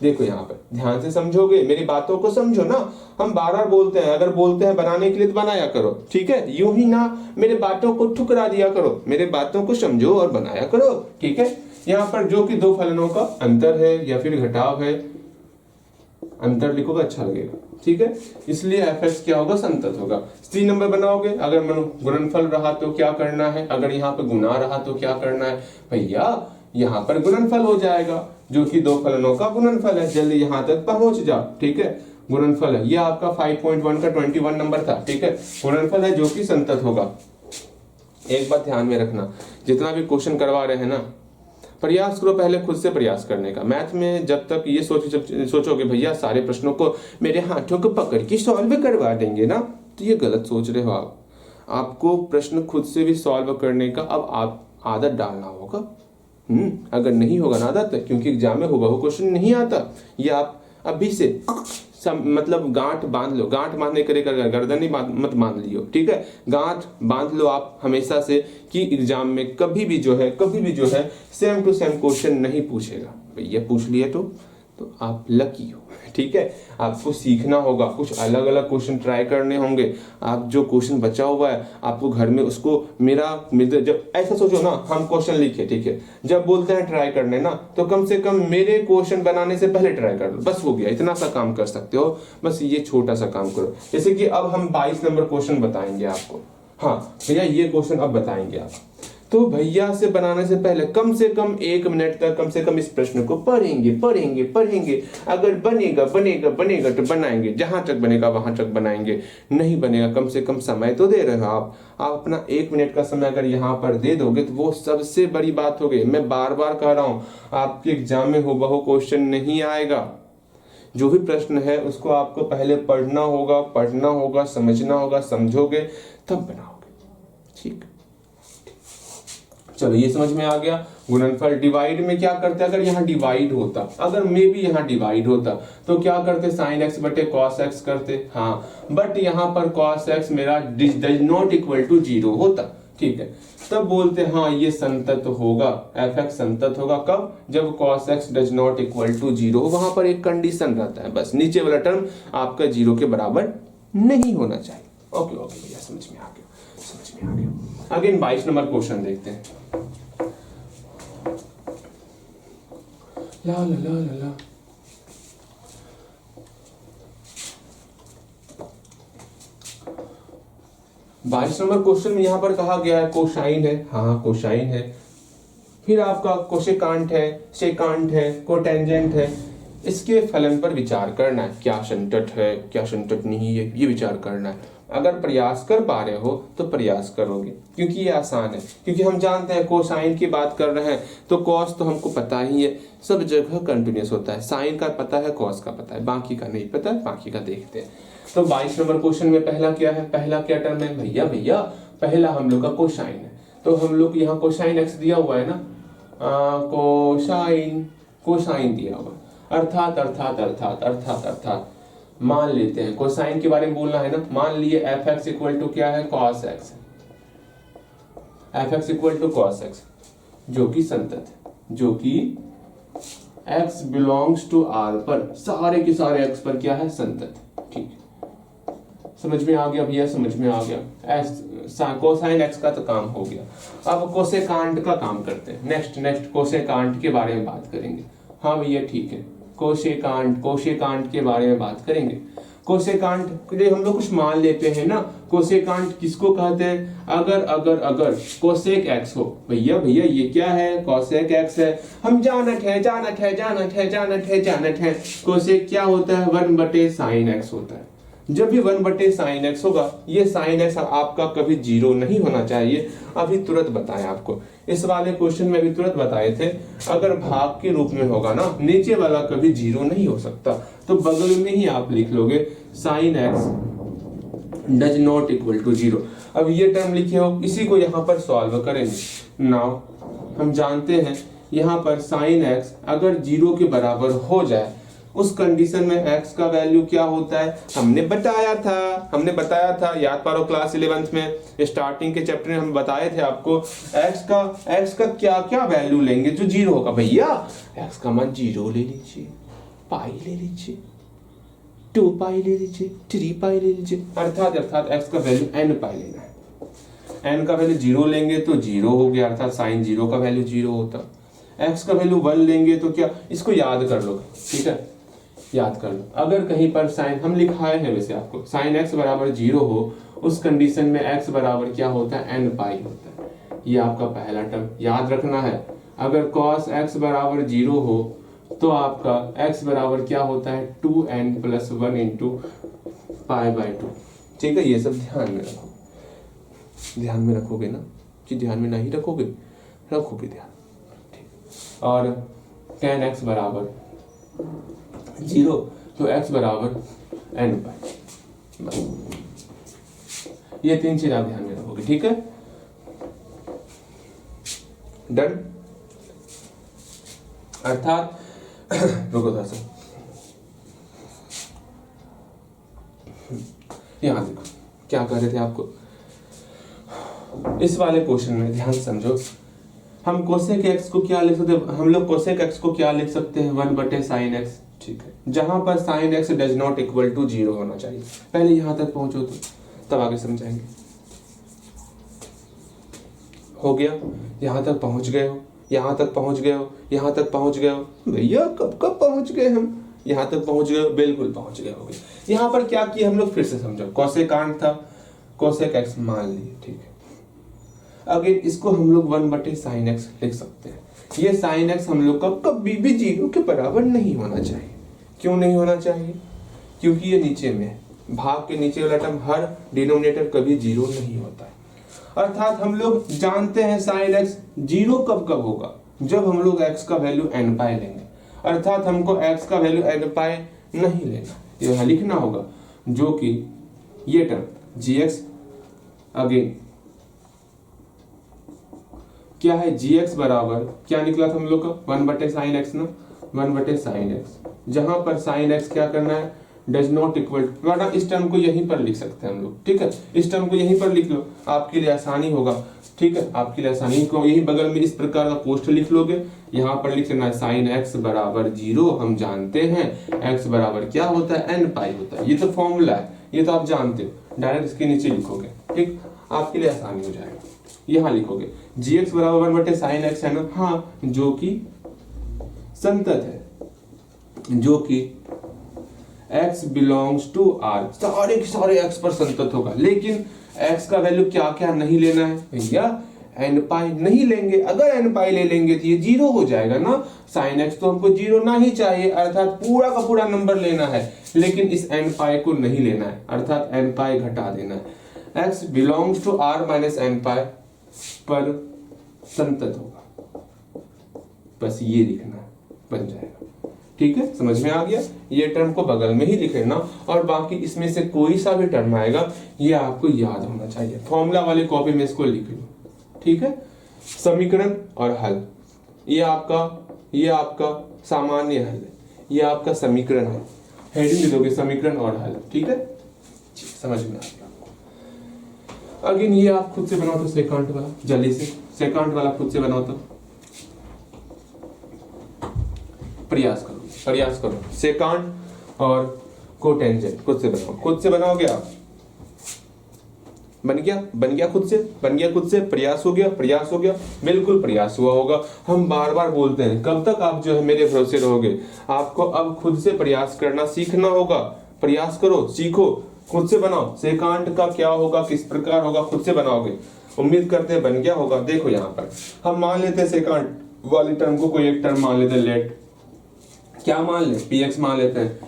देखो यहाँ पर ध्यान से समझोगे, मेरी बातों को समझो ना, हम बार बार बोलते हैं, अगर बोलते हैं बनाने के लिए तो बनाया करो, ठीक है, यूं ही ना मेरे बातों को ठुकरा दिया करो, मेरे बातों को समझो और बनाया करो, ठीक है। यहाँ पर जो कि दो फलनों का अंतर है या फिर घटाव है, अंतर लिखोगे अच्छा लगेगा, ठीक है, इसलिए एफ एक्स क्या होगा, संतत होगा। सी नंबर बनाओगे, अगर गुणनफल रहा तो क्या करना है, अगर यहाँ पे गुना रहा तो क्या करना है, भैया यहाँ पर गुणनफल हो जाएगा, जो कि दो फलनों का गुणनफल है। जल्दी यहाँ तक पहुंच जाओ, ठीक है, गुणनफल है, ये आपका 5.1 का 21 नंबर था, ठीक है, गुणनफल है जो कि संतत होगा। एक बात ध्यान में रखना, जितना भी क्वेश्चन करवा रहे हैं ना, प्रयास करो पहले खुद से प्रयास करने का। मैथ में जब तक ये सोचोगे भैया सारे प्रश्नों को मेरे हाथों को पकड़ के सॉल्व करवा देंगे ना, तो ये गलत सोच रहे हो आप। आपको प्रश्न खुद से भी सॉल्व करने का अब आप आदत डालना होगा। अगर नहीं होगा ना आदत, क्योंकि एग्जाम में हुबहू क्वेश्चन नहीं आता, ये आप अभी से मतलब गांठ बांध लो, गांठ बांधने करेगा, गर्दन ही मत बांध लियो, ठीक है, गांठ बांध लो आप हमेशा से, कि एग्जाम में कभी भी जो है सेम टू सेम क्वेश्चन नहीं पूछेगा। भैया पूछ लिए तो तो आप लकी हो। ठीक है, आपको सीखना होगा, कुछ अलग अलग क्वेश्चन ट्राई करने होंगे। आप जो क्वेश्चन बचा हुआ है आपको घर में उसको जब ऐसा सोचो ना, हम क्वेश्चन लिखे, ठीक है, जब बोलते हैं ट्राई करने ना, तो कम से कम मेरे क्वेश्चन बनाने से पहले ट्राई कर लो, बस हो गया, इतना सा काम कर सकते हो। बस ये छोटा सा काम करो। जैसे कि अब हम 22 नंबर क्वेश्चन बताएंगे आपको। हाँ भैया ये क्वेश्चन अब बताएंगे आप, तो भैया से बनाने से पहले कम से कम 1 मिनट तक कम से कम इस प्रश्न को पढ़ेंगे। अगर बनेगा तो बनाएंगे, जहां तक बनेगा वहां तक बनाएंगे, नहीं बनेगा कम से कम समय तो दे रहे हो आप अपना 1 मिनट का समय अगर यहाँ पर दे दोगे तो वो सबसे बड़ी बात हो गई। मैं बार बार कह रहा हूँ, आपके एग्जाम में हुबहू क्वेश्चन नहीं आएगा। जो भी प्रश्न है उसको आपको पहले पढ़ना होगा, समझना होगा, समझोगे तब बनाओगे। ठीक, चलो ये समझ में आ गया। गुणनफल डिवाइड में क्या करते, अगर यहाँ डिवाइड होता, अगर मे भी यहाँ डिवाइड होता तो क्या करते, साइन एक्स बटे कॉस एक्स करते। हाँ, बट यहाँ पर कॉस एक्स मेरा डज नॉट इक्वल टू 0 होता। ठीक है, तब बोलते हाँ ये संतत होगा, एफ एक्स संतत होगा। कब, जब cos x does not equal to 0, वहां पर एक कंडीशन रहता है, बस नीचे वाला टर्म आपका 0 के बराबर नहीं होना चाहिए। ओके भैया समझ में आ गया। अगेन 22 नंबर क्वेश्चन देखते हैं। ला ला ला ला ला। बाईस नंबर क्वेश्चन में यहां पर कहा गया है कोसाइन है। हाँ कोसाइन है, फिर आपका कोसेकांट है, सेकांट है, कोटेंजेंट है। इसके फलन पर विचार करना है, क्या संतत है क्या संतत नहीं है, ये विचार करना है। अगर प्रयास कर पा रहे हो तो प्रयास करोगे, क्योंकि ये आसान है। क्योंकि हम जानते हैं कोसाइन की बात कर रहे हैं तो कॉस तो हमको पता ही है, सब जगह कंटिन्यूस होता है। साइन का पता है, कॉस का पता है, बाकी का नहीं पता है, बाकी का देखते हैं। तो 22 नंबर क्वेश्चन में पहला क्या है, पहला क्या टर्म है भैया पहला हम लोग का कोसाइन है। तो हम लोग यहाँ कोसाइन एक्स दिया हुआ है ना, कोसाइन दिया हुआ, अर्थात मान लेते हैं, कोसाइन के बारे में बोलना है ना, मान लिए एफ एक्स इक्वल टू क्या है, cos x, f x equal to cos x, जो कि संतत है, जो कि एक्स बिलोंग्स टू आर पर, सारे के सारे एक्स पर क्या है, संतत। ठीक, समझ में आ गया भैया, समझ में आ गया। कोसाइन एक्स का तो काम हो गया। अब कोसेकांट का काम करते हैं। नेक्स्ट कोसेकांट के बारे में बात करेंगे। हाँ भैया ठीक है, कोसेकांट के बारे में बात करेंगे। कोसेकांट के लिए हम लोग कुछ मान लेते हैं ना, कोसेकांट किसको कहते हैं, अगर कोसेक एक्स हो, भैया ये क्या है, कोसेक एक्स है। हम जानत है कोसेक क्या होता है, 1/sin x होता है। जब भी 1/sin x होगा, ये sin x आपका कभी 0 नहीं होना चाहिए। अभी तुरंत बताएं आपको, इस वाले क्वेश्चन में अभी तुरंत बताए थे, अगर भाग के रूप में होगा ना, नीचे वाला कभी 0 नहीं हो सकता। तो बगल में ही आप लिख लोगे sin x does not equal to 0। अब ये टर्म लिखे हो, इसी को यहाँ पर सॉल्व करेंगे। नाउ हम जानते हैं यहाँ पर sin x अगर 0 के बराबर हो जाए, उस कंडीशन में x का वैल्यू क्या होता है, हमने बताया था, याद पारो क्लास 11th में स्टार्टिंग के चैप्टर में हम बताए थे आपको, x का क्या वैल्यू लेंगे जो 0 होगा। भैया x का मान 0 ले लीजिए, पाई ले लीजिए, 2 पाई ले लीजिए, 3 पाई ले लीजिए, अर्थात x का वैल्यू n पाई लेना है। n का वैल्यू 0 लेंगे तो 0 हो गया, अर्थात साइन 0 का वैल्यू 0 होता। x का वैल्यू 1 लेंगे तो क्या, इसको याद कर लो, ठीक है, याद कर लो। अगर कहीं पर साइन हम लिखाए हैं वैसे आपको, साइन x बराबर 0 हो, उस कंडीशन में x बराबर क्या होता है, n पाई होता है। ये आपका पहला टर्म याद रखना है। अगर cos x बराबर 0 हो तो आपका x बराबर क्या होता है, 2n + 1 × π/2। ठीक है, ये सब ध्यान में रखोगे ना, कि ध्यान में नहीं रखोगे ध्यान। ठीक, और tan x बराबर 0 तो x बराबर n पाई। ये 3 चीज आप ध्यान में रखोगे, ठीक है, डन। अर्थात रुको थोड़ा सा, यहां देखो क्या कह रहे थे आपको, इस वाले क्वेश्चन में ध्यान समझो। हम कोसेक x को क्या लिख सकते हैं, हम लोग कोसेक x को क्या लिख सकते हैं, 1/sin x। ठीक है, जहां पर sine x does not equal to 0 होना चाहिए। पहले यहां तक पहुंचो तो तब आगे समझाएंगे। हो गया, यहां तक पहुंच गए हो, यहां तक पहुंच गए हो, यहां तक पहुंच गए हो। भैया कब कब पहुंच गए हम, यहां तक पहुंच गए हो, बिल्कुल पहुंच गए होगे। यहां पर क्या किया हम लोग, फिर से समझो, कोसेकांट था, कोसेक एक्स मान लिए, ठीक है। अगर इसको हम लोग 1/sin x लिख सकते हैं। ये sin x हम लोग का कभी भी 0 के बराबर नहीं होना चाहिए। क्यों नहीं होना चाहिए? क्योंकि ये नीचे में है, भाग के नीचे वाला टर्म हर डिनोमिनेटर कभी 0 नहीं होता है। अर्थात हम लोग जानते हैं sin x 0 कब कब होगा, जब हम लोग x का वैल्यू n पाई लेंगे। अर्थात हमको x का वैल्यू n पाई नहीं लेना, यह लिखना होगा, जो कि ये टर्म gx अगेन क्या है, gx बराबर क्या निकला था हम लोग का 1/sin x ना, 1/sin x, जहां पर sin x क्या करना है, डज नॉट इक्वल, वरना इस टर्म को यहीं पर लिख सकते हैं हम लोग, ठीक है। इस टर्म को यहीं पर लिख लो, आपके लिए आसानी होगा, ठीक है, आपके लिए आसानी को यही बगल में इस प्रकार का पोस्ट लिख लोगे। यहाँ पर लिख लेना sin x बराबर 0, हम जानते हैं x बराबर क्या होता है, n पाई होता है। ये तो फॉर्मूला है, ये तो आप जानते हो, डायरेक्ट इसके नीचे लिखोगे, ठीक, आपके लिए आसानी हो जाएगा। यहाँ लिखोगे gx बराबर 1/sin x है ना, हाँ, जो कि संतत है, जो कि x बिलोंग्स टू r, सारे के सारे x पर संतत होगा। लेकिन x का वैल्यू क्या क्या नहीं लेना है भैया, n पाई नहीं लेंगे। अगर n पाई ले लेंगे तो ये 0 हो जाएगा ना, sin x तो हमको 0 ना ही चाहिए, अर्थात पूरा का पूरा नंबर लेना है। लेकिन इस n पाई को नहीं लेना है, अर्थात n पाई घटा देना है। x belongs to r minus n pi पर संतत होगा, बस ये लिखना है, बन जाएगा, ठीक है, समझ में आ गया। ये टर्म को बगल में ही लिख लेना, और बाकी इसमें से कोई सा भी टर्म आएगा ये आपको याद होना चाहिए। फॉर्मूला वाली कॉपी में इसको लिख लो, ठीक है। समीकरण और हल, ये आपका सामान्य हल है, ये आपका समीकरण है, हेडिंग दे दोगे समीकरण और हल, ठीक है, समझ में आ गया। अगेन ये आप खुद से बनाओ तो सेकांट वाला, जल्दी से सेकांट वाला खुद से बनाओ तो प्रयास करो सेकांट और कोटेंजेंट खुद से बनाओगे आप। बन गया खुद से प्रयास हो गया, बिल्कुल प्रयास हुआ होगा। हम बार बार बोलते हैं, कब तक आप जो है मेरे भरोसे रहोगे, आपको अब खुद से प्रयास करना सीखना होगा। प्रयास करो, सीखो, खुद से बनाओ। सेकांट का क्या होगा, किस प्रकार होगा, खुद से बनाओगे। उम्मीद करते हैं बन गया होगा। देखो यहाँ पर हम मान लेते हैं सेकांट वाले टर्म को कोई एक टर्म मान लेते हैं, लेट क्या मान ले, px मान लेते हैं,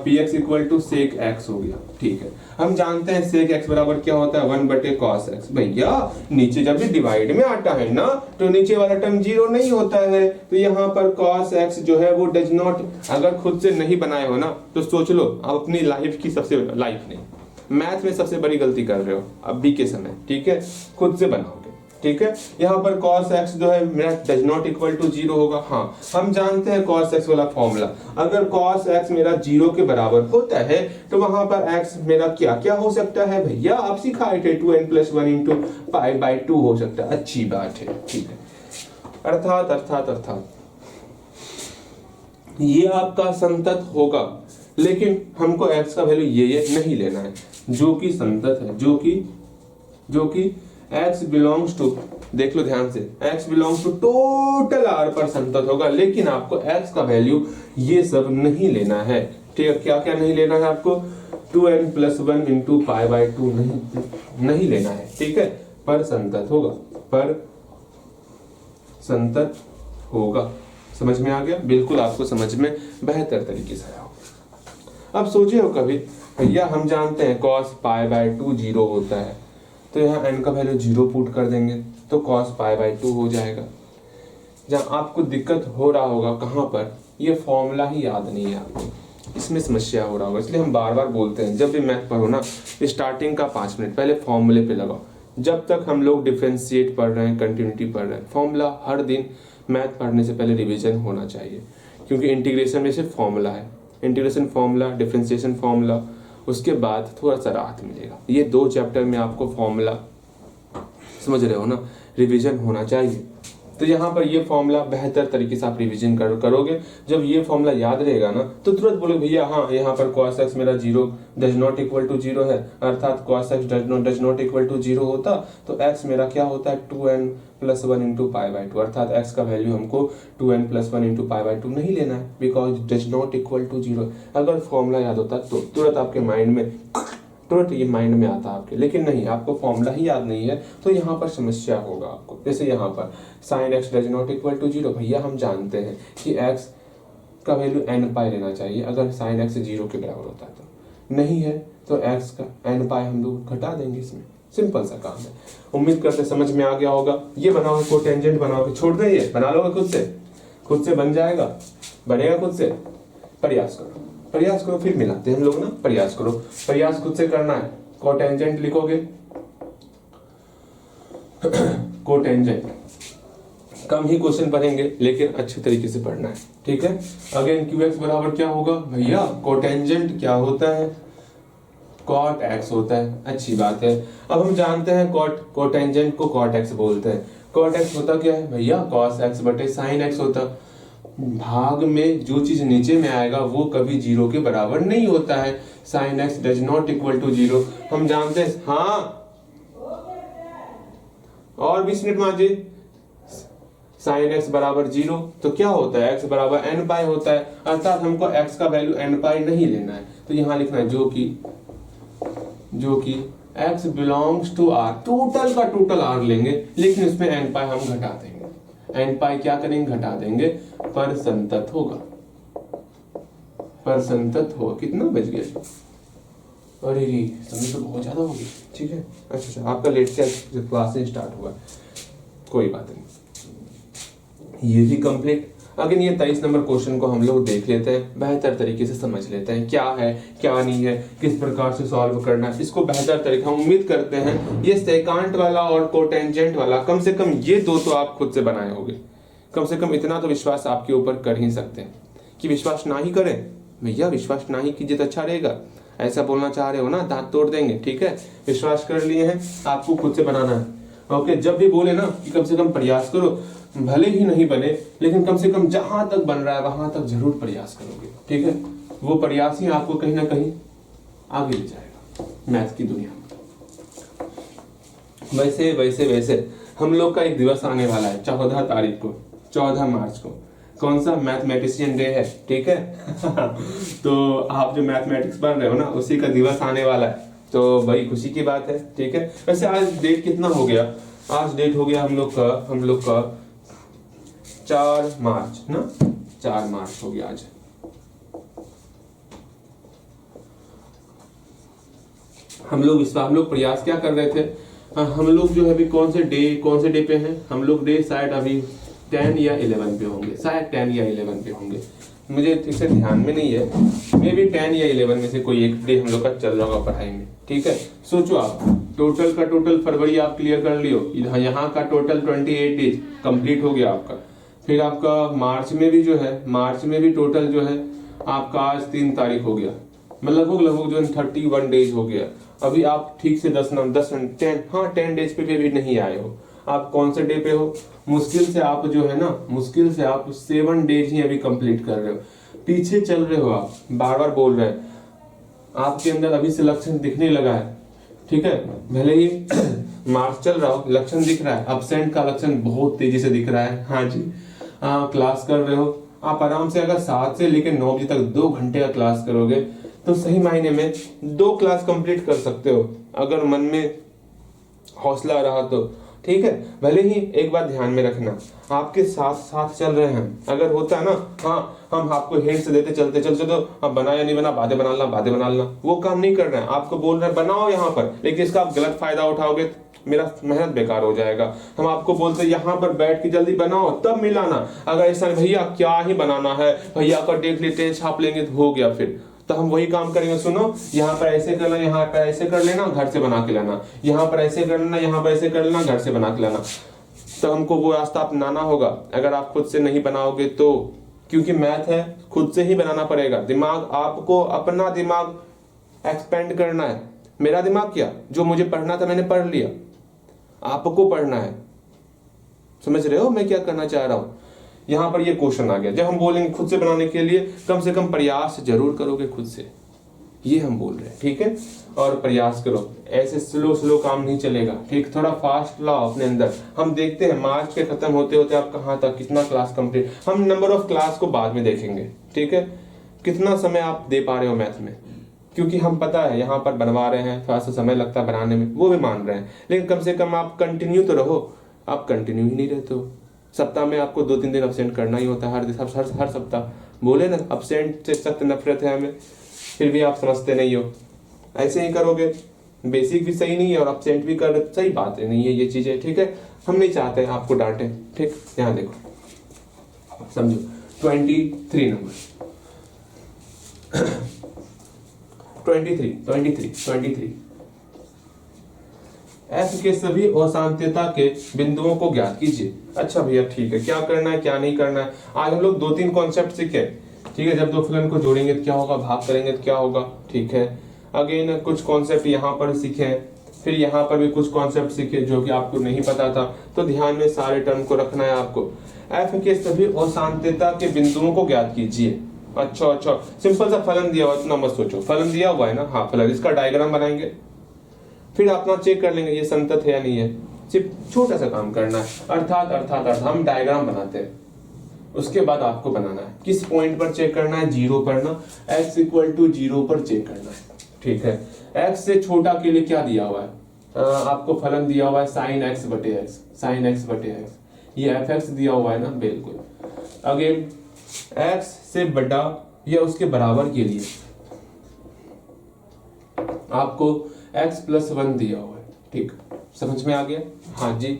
px equal to sec x हो गया, ठीक है। हम जानते हैं सेक x बराबर क्या होता है, 1/cos x। भैया नीचे जब भी डिवाइड में आता है ना, तो नीचे वाला टर्म 0 नहीं होता है, तो यहाँ पर cos x जो है वो डज नॉट, अगर खुद से नहीं बनाए हो ना तो सोच लो आप अपनी लाइफ की सबसे, लाइफ नहीं मैथ में सबसे बड़ी गलती कर रहे हो अभी के समय, ठीक है, खुद से बनाओगे, ठीक है। यहाँ पर cos x जो है मेरा डज नॉट इक्वल टू 0 होगा। हाँ, हम जानते हैं cos x वाला फॉर्मूला, अगर cos x मेरा 0 के बराबर होता है तो वहां पर x मेरा क्या क्या हो सकता है भैया, आप सिखाए थे 2n+1 इंटू π/2 हो सकता है। अच्छी बात है, ठीक है। अर्थात ये आपका संतत होगा, लेकिन हमको x का वैल्यू ये नहीं लेना है, जो कि संतत है, जो कि x बिलोंग्स टू, देख लो ध्यान से, x belongs to total r पर संतत होगा। लेकिन आपको x का वैल्यू ये सब not लेना है, ठीक है। क्या क्या नहीं लेना है आपको, 2n+1 इंटू π/2 नहीं लेना है, ठीक है। पर संतत होगा, समझ में आ गया, बिल्कुल आपको समझ में बेहतर तरीके से आया होगा। अब सोचे हो कभी, भैया हम जानते हैं cos π/2 0 होता है, तो यहाँ n का वैल्यू 0 पुट कर देंगे तो cos π/2 हो जाएगा। जहाँ आपको दिक्कत हो रहा होगा कहाँ पर, ये फॉर्मूला ही याद नहीं है आपको, इसमें समस्या हो रहा होगा। इसलिए हम बार बार बोलते हैं, जब भी मैथ पढ़ो ना, स्टार्टिंग का 5 मिनट पहले फॉर्मूले पे लगाओ। जब तक हम लोग डिफरेंशिएट पढ़ रहे हैं, कंटिन्यूटी पढ़ रहे हैं, फॉर्मूला हर दिन मैथ पढ़ने से पहले रिविजन होना चाहिए, क्योंकि इंटीग्रेशन में सिर्फ फॉर्मूला है, इंटीग्रेशन फॉर्मूला, डिफरेंशिएशन फॉर्मूला, उसके बाद थोड़ा सा राहत मिलेगा। ये 2 चैप्टर में आपको फॉर्मूला, समझ रहे हो ना, रिवीजन होना चाहिए। तो यहाँ पर ये फॉर्मूला बेहतर तरीके से आप रिवीजन करोगे। जब ये फॉर्मूला याद रहेगा ना तो तुरंत बोलोगे भैया हाँ यहाँ पर cos x मेरा 0 डज नॉट इक्वल टू 0 है, अर्थात cos x does not equal to 0 होता तो x मेरा क्या होता है 2n plus 1 into pi by two, अर्थात x का वैल्यू हमको 2n plus 1 into pi by two नहीं लेना है because does not equal to 0। अगर फॉर्मूला याद होता तो तुरंत आपके माइंड में तुरंत ये माइंड में आता आपके, लेकिन नहीं आपको फॉर्मूला ही याद नहीं है तो यहाँ पर समस्या होगा आपको। जैसे यहाँ पर sine x does not equal to 0, भैया हम जानते हैं कि x का वैल्यू n पाई लेना चाहिए अगर साइन एक्स 0 के बराबर होता है, तो नहीं है तो x का n पाई हम लोग घटा देंगे। इसमें सिंपल सा काम है। उम्मीद करते समझ में आ गया होगा। ये बनाओगे कोटेंजेंट बनाओगे, छोड़ दे ये बना लोगे खुद से बन जाएगा, बनेगा खुद से। प्रयास करो फिर मिलाते हैं हम लोग ना। प्रयास करो, प्रयास खुद से करना है। कोटेंजेंट लिखोगे कोटेंजेंट कम ही क्वेश्चन पढ़ेंगे लेकिन अच्छे तरीके से पढ़ना है, ठीक है। अगेन क्यू एक्स बराबर क्या होगा भैया, कोटेंजेंट क्या होता है कॉट एक्स होता है। अच्छी बात है। अब हम जानते हैं कोटेंजेंट को कॉट एक्स बोलते हैं। कॉट एक्स होता क्या है भैया, कॉस एक्स बटे साइन एक्स होता। भाग में जो चीज नीचे में आएगा वो कभी 0 के बराबर नहीं होता है। Sine x does not equal to 0 हम जानते हैं। हाँ और 20 मिनट मांझे। साइन एक्स बराबर 0 तो क्या होता है, एक्स बराबर n पाई होता है, अर्थात हमको x का वैल्यू n पाई नहीं लेना है। तो यहां लिखना है जो कि x belongs to r, total का टोटल r लेंगे लेकिन इसमें n पाई हम घटा देंगे। n पाई क्या करेंगे, घटा देंगे। पर संतत होगा कितना बच गया, अरे रे समय तो बहुत ज्यादा होगी, ठीक है। अच्छा आपका लेट से क्लास से स्टार्ट हुआ, कोई बात नहीं। ये भी कंप्लीट। अगर ये 23 नंबर क्वेश्चन को हम लोग देख लेते हैं, बेहतर तरीके से समझ लेते हैं क्या है क्या नहीं है, किस प्रकार से सॉल्व करना है, इसको बेहतर तरीके हम उम्मीद करते हैं ये सेकांट वाला और कोटेंजेंट वाला कम से कम ये दो तो आप खुद से बनाए होंगे। कम से कम इतना तो विश्वास आपके ऊपर कर ही सकते हैं। कि विश्वास ना ही करें भैया, विश्वास ना ही कीजिए तो अच्छा रहेगा। ऐसा बोलना चाह रहे हो ना, दांत तोड़ देंगे, ठीक है। विश्वास कर लिए हैं, आपको खुद से बनाना है। ओके, जब भी बोले ना कि कम से कम प्रयास करो, भले ही नहीं बने लेकिन कम से कम जहां तक बन रहा है वहां तक जरूर प्रयास करोगे, ठीक है। वो प्रयास ही आपको कहीं ना कहीं आगे ले जाएगा मैथ की दुनिया में। वैसे हम लोग का एक दिवस आने वाला है 14 तारीख को, 14 मार्च को। कौन सा, मैथमेटिशियन डे है, ठीक है। तो आप जो मैथमेटिक्स पढ़ रहे हो ना उसी का दिवस आने वाला है, तो बड़ी खुशी की बात है, ठीक है। वैसे आज डेट कितना हो गया, आज डेट हो गया हम लोग का 4 मार्च ना, 4 मार्च हो गया आज। हम लोग प्रयास क्या कर रहे थे, हम लोग जो है अभी कौन से डे पे हैं, हम लोग डे शायद अभी 10 या 11 पे होंगे, शायद 10 या 11 पे होंगे, मुझे ठीक से ध्यान में नहीं है। मे बी 10 या 11 में से कोई एक डे हम लोग का चल रहा होगा पढ़ाई में, ठीक है। सोचो आप टोटल का टोटल फरवरी आप क्लियर कर लियो, यहाँ का टोटल 28 डेज कंप्लीट हो गया आपका। फिर आपका मार्च में भी टोटल जो है आपका आज 3 तारीख हो गया, मतलब लगभग जो 31 डेज हो गया। अभी आप ठीक से 10 डेज पे भी नहीं आए हो। आप कौन से डे पे हो, मुश्किल से आप 7 डेज ही अभी कंप्लीट कर रहे हो, पीछे चल रहे हो आप। बार बार बोल रहे हैं, आपके अंदर अभी से लक्षण दिखने लगा है, ठीक है। भले ही मार्च चल रहा हो, लक्षण दिख रहा है, अब्सेंट का लक्षण बहुत तेजी से दिख रहा है। हाँ जी, क्लास कर रहे हो आप आराम से, अगर 7 से लेकर 9 बजे तक 2 घंटे का क्लास करोगे तो सही मायने में 2 क्लास कंप्लीट कर सकते हो, अगर मन में हौसला रहा तो, ठीक है। भले ही एक बात ध्यान में रखना, आपके साथ चल रहे हैं, अगर होता है ना, हाँ हम आपको हिंट देते चलते तो अब बना या नहीं बना, बातें बना लेना, वो काम नहीं कर रहे हैं। आपको बोल रहे हैं बनाओ यहाँ पर, लेकिन इसका आप गलत फायदा उठाओगे, मेरा मेहनत बेकार हो जाएगा। हम आपको बोलते हैं यहाँ पर बैठ के जल्दी बनाओ तब मिलाना, अगर ऐसा भैया क्या ही बनाना है, भैया का देख लेते हैं छाप लेंगे तो हो गया, फिर तो हम वही काम करेंगे। सुनो, यहाँ पर ऐसे करना, यहाँ पर ऐसे कर लेना, घर से बना के लाना, यहाँ पर ऐसे कर लेना, यहाँ पर ऐसे कर लेना, घर से बना के लाना। तो हमको वो रास्ता अपनाना होगा अगर आप खुद से नहीं बनाओगे तो, क्योंकि मैथ है, खुद से ही बनाना पड़ेगा। दिमाग, आपको अपना दिमाग एक्सपेंड करना है। मेरा दिमाग क्या, जो मुझे पढ़ना था मैंने पढ़ लिया, आपको पढ़ना है, समझ रहे हो मैं क्या करना चाह रहा हूँ? यहाँ पर ये क्वेश्चन आ गया। जब हम बोलेंगे खुद से बनाने के लिए कम से कम प्रयास जरूर करोगे खुद से, ये हम बोल रहे हैं, ठीक है। और प्रयास करो, ऐसे स्लो काम नहीं चलेगा, ठीक। थोड़ा फास्ट लाओ अपने अंदर। हम देखते हैं मार्च के खत्म होते होते आप कहाँ तक, कितना क्लास कंप्लीट, हम नंबर ऑफ क्लास को बाद में देखेंगे, ठीक है। कितना समय आप दे पा रहे हो मैथ में, क्योंकि हम पता है यहाँ पर बनवा रहे हैं, थोड़ा सा समय लगता है बनाने में, वो भी मान रहे हैं, लेकिन कम से कम आप कंटिन्यू तो रहो। आप कंटिन्यू ही नहीं रहते हो। सप्ताह में आपको 2-3 दिन अब्सेंट करना ही होता है, हर सप्ताह। बोले ना अब्सेंट से सख्त नफरत है हमें, फिर भी आप समझते नहीं हो। ऐसे ही करोगे, बेसिक भी सही नहीं है और अब्सेंट भी कर, सही बात है नहीं है ये चीजें, ठीक है। हम नहीं चाहते आपको डांटे, ठीक। यहाँ देखो, समझो 23 नंबर 23 एफ के सभी अशांतता के बिंदुओं को ज्ञात कीजिए। अच्छा भैया ठीक है, क्या करना है क्या नहीं करना है। आज हम लोग 2-3 कॉन्सेप्ट सीखे, ठीक है। जब दो फलन को जोड़ेंगे तो क्या होगा, भाग करेंगे तो क्या होगा, ठीक है। अगेन कुछ कॉन्सेप्ट यहाँ पर सीखे, फिर यहाँ पर भी कुछ कॉन्सेप्ट सीखे जो कि आपको नहीं पता था, तो ध्यान में सारे टर्म को रखना है आपको। एफ के सभी अशांतता के बिंदुओं को ज्ञात कीजिए। अच्छा, सिंपल सा फलन दिया हुआ, इतना मत सोचो। फलन दिया हुआ है ना, हाँ फलन, इसका डायग्राम बनाएंगे, फिर अपना चेक कर लेंगे ये संतत है या नहीं है। सिर्फ छोटा सा काम करना है, अर्थात हम डायग्राम बनाते हैं, उसके बाद आपको बनाना है किस पॉइंट पर चेक करना है, 0 पर ना, x = 0 पर चेक करना है, ठीक है। x से छोटा के लिए क्या दिया हुआ है, आपको फलन दिया हुआ है sin x/x, ये fx दिया हुआ है ना, बिल्कुल। अगेन x से बड़ा या उसके बराबर के लिए आपको x+1 दिया हुआ है, ठीक। समझ में आ गया, हाँ जी।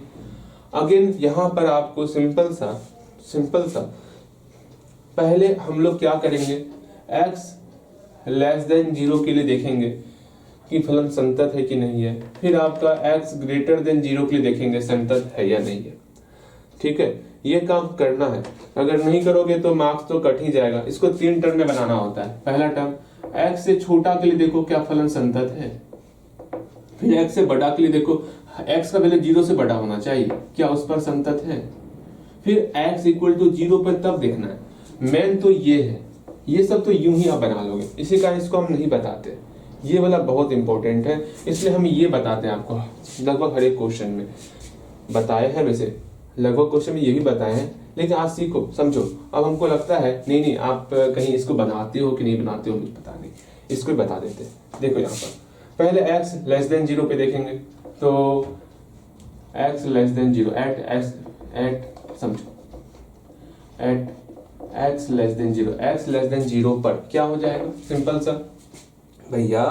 अगेन यहाँ पर आपको सिंपल सा पहले हम लोग क्या करेंगे, x 0 के लिए देखेंगे कि फलन संतत है कि नहीं है, फिर आपका x 0 के लिए देखेंगे संतत है या नहीं है, ठीक है। ये काम करना है, अगर नहीं करोगे तो मार्क्स तो कट ही जाएगा। इसको 3 टर्म में बनाना होता है। पहला टर्म x से छोटा के लिए देखो क्या फलन संतत है, फिर x से बड़ा के लिए देखो x का वैल्यू 0 से बड़ा होना चाहिए, क्या उस पर संतत है, फिर x = 0 पर तब देखना है। मेन तो ये है, ये सब तो यूं ही आप बना लोगे, इसी कारण इसको हम नहीं बताते, ये वाला बहुत इंपॉर्टेंट है, इसलिए हम ये बताते हैं आपको। लगभग हर एक क्वेश्चन में बताए हैं, वैसे लगभग क्वेश्चन में ये भी बताए हैं, लेकिन आज सीखो समझो। अब हमको लगता है नहीं आप कहीं इसको बनाते हो कि नहीं बनाते हो मुझे पता नहीं, इसको बता देते। देखो यहाँ पर पहले x<0 पे देखेंगे, तो x<0 एट x 0 पर क्या हो जाएगा, सिंपल सा भैया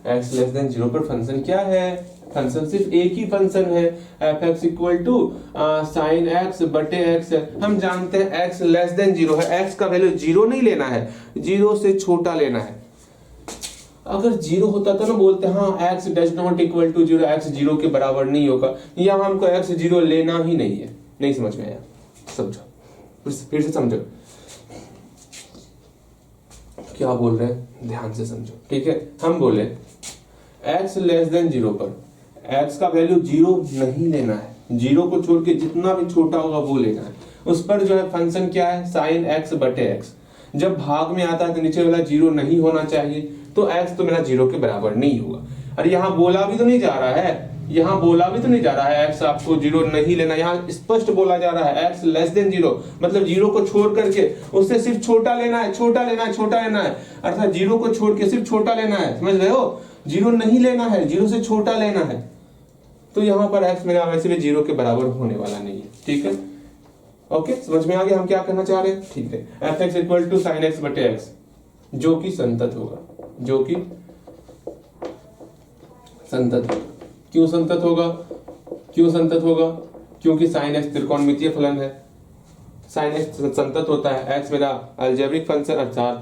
x 0 पर फंक्शन क्या है, फंक्शन सिर्फ एक ही फंक्शन है, fx = sin x/x है। हम जानते हैं x<0 है, x का वैल्यू 0 नहीं लेना है, 0 से छोटा लेना है। अगर 0 होता तो ना बोलते हाँ x ≠ 0, x 0 के बराबर नहीं होगा, यहाँ हमको x 0 लेना ही नहीं है। नहीं समझ में आया, समझो फिर से समझो क्या बोल रहे हैं, ध्यान से समझो, ठीक है। हम बोले x<0 पर x का वैल्यू 0 नहीं लेना है, 0 को छोड़ के जितना भी छोटा होगा वो लेना है। उस पर जो है फंक्शन क्या है, sin x/x। जब भाग में आता है तो नीचे वाला 0 नहीं होना चाहिए, तो x तो मेरा 0 के बराबर नहीं होगा। अरे यहाँ बोला भी तो नहीं जा रहा है, x आपको 0 नहीं लेना, यहाँ स्पष्ट बोला जा रहा है x<0, मतलब 0 को छोड़ करके उससे सिर्फ छोटा लेना है, अर्थात 0 को छोड़ के सिर्फ छोटा लेना है, समझ रहे हो। 0 नहीं लेना है, 0 से छोटा लेना है, तो यहाँ पर x मेरा वैसे भी 0 के बराबर होने वाला नहीं है, ठीक है। ओके, समझ में आ गया हम क्या करना चाह रहे हैं, ठीक है। fx = sin x/x, जो कि संतत होगा, क्यों संतत होगा, क्योंकि sin x त्रिकोणमितीय फलन है, sin x संतत होता है, x मेरा अलजेब्रिक फंक्शन अर्थात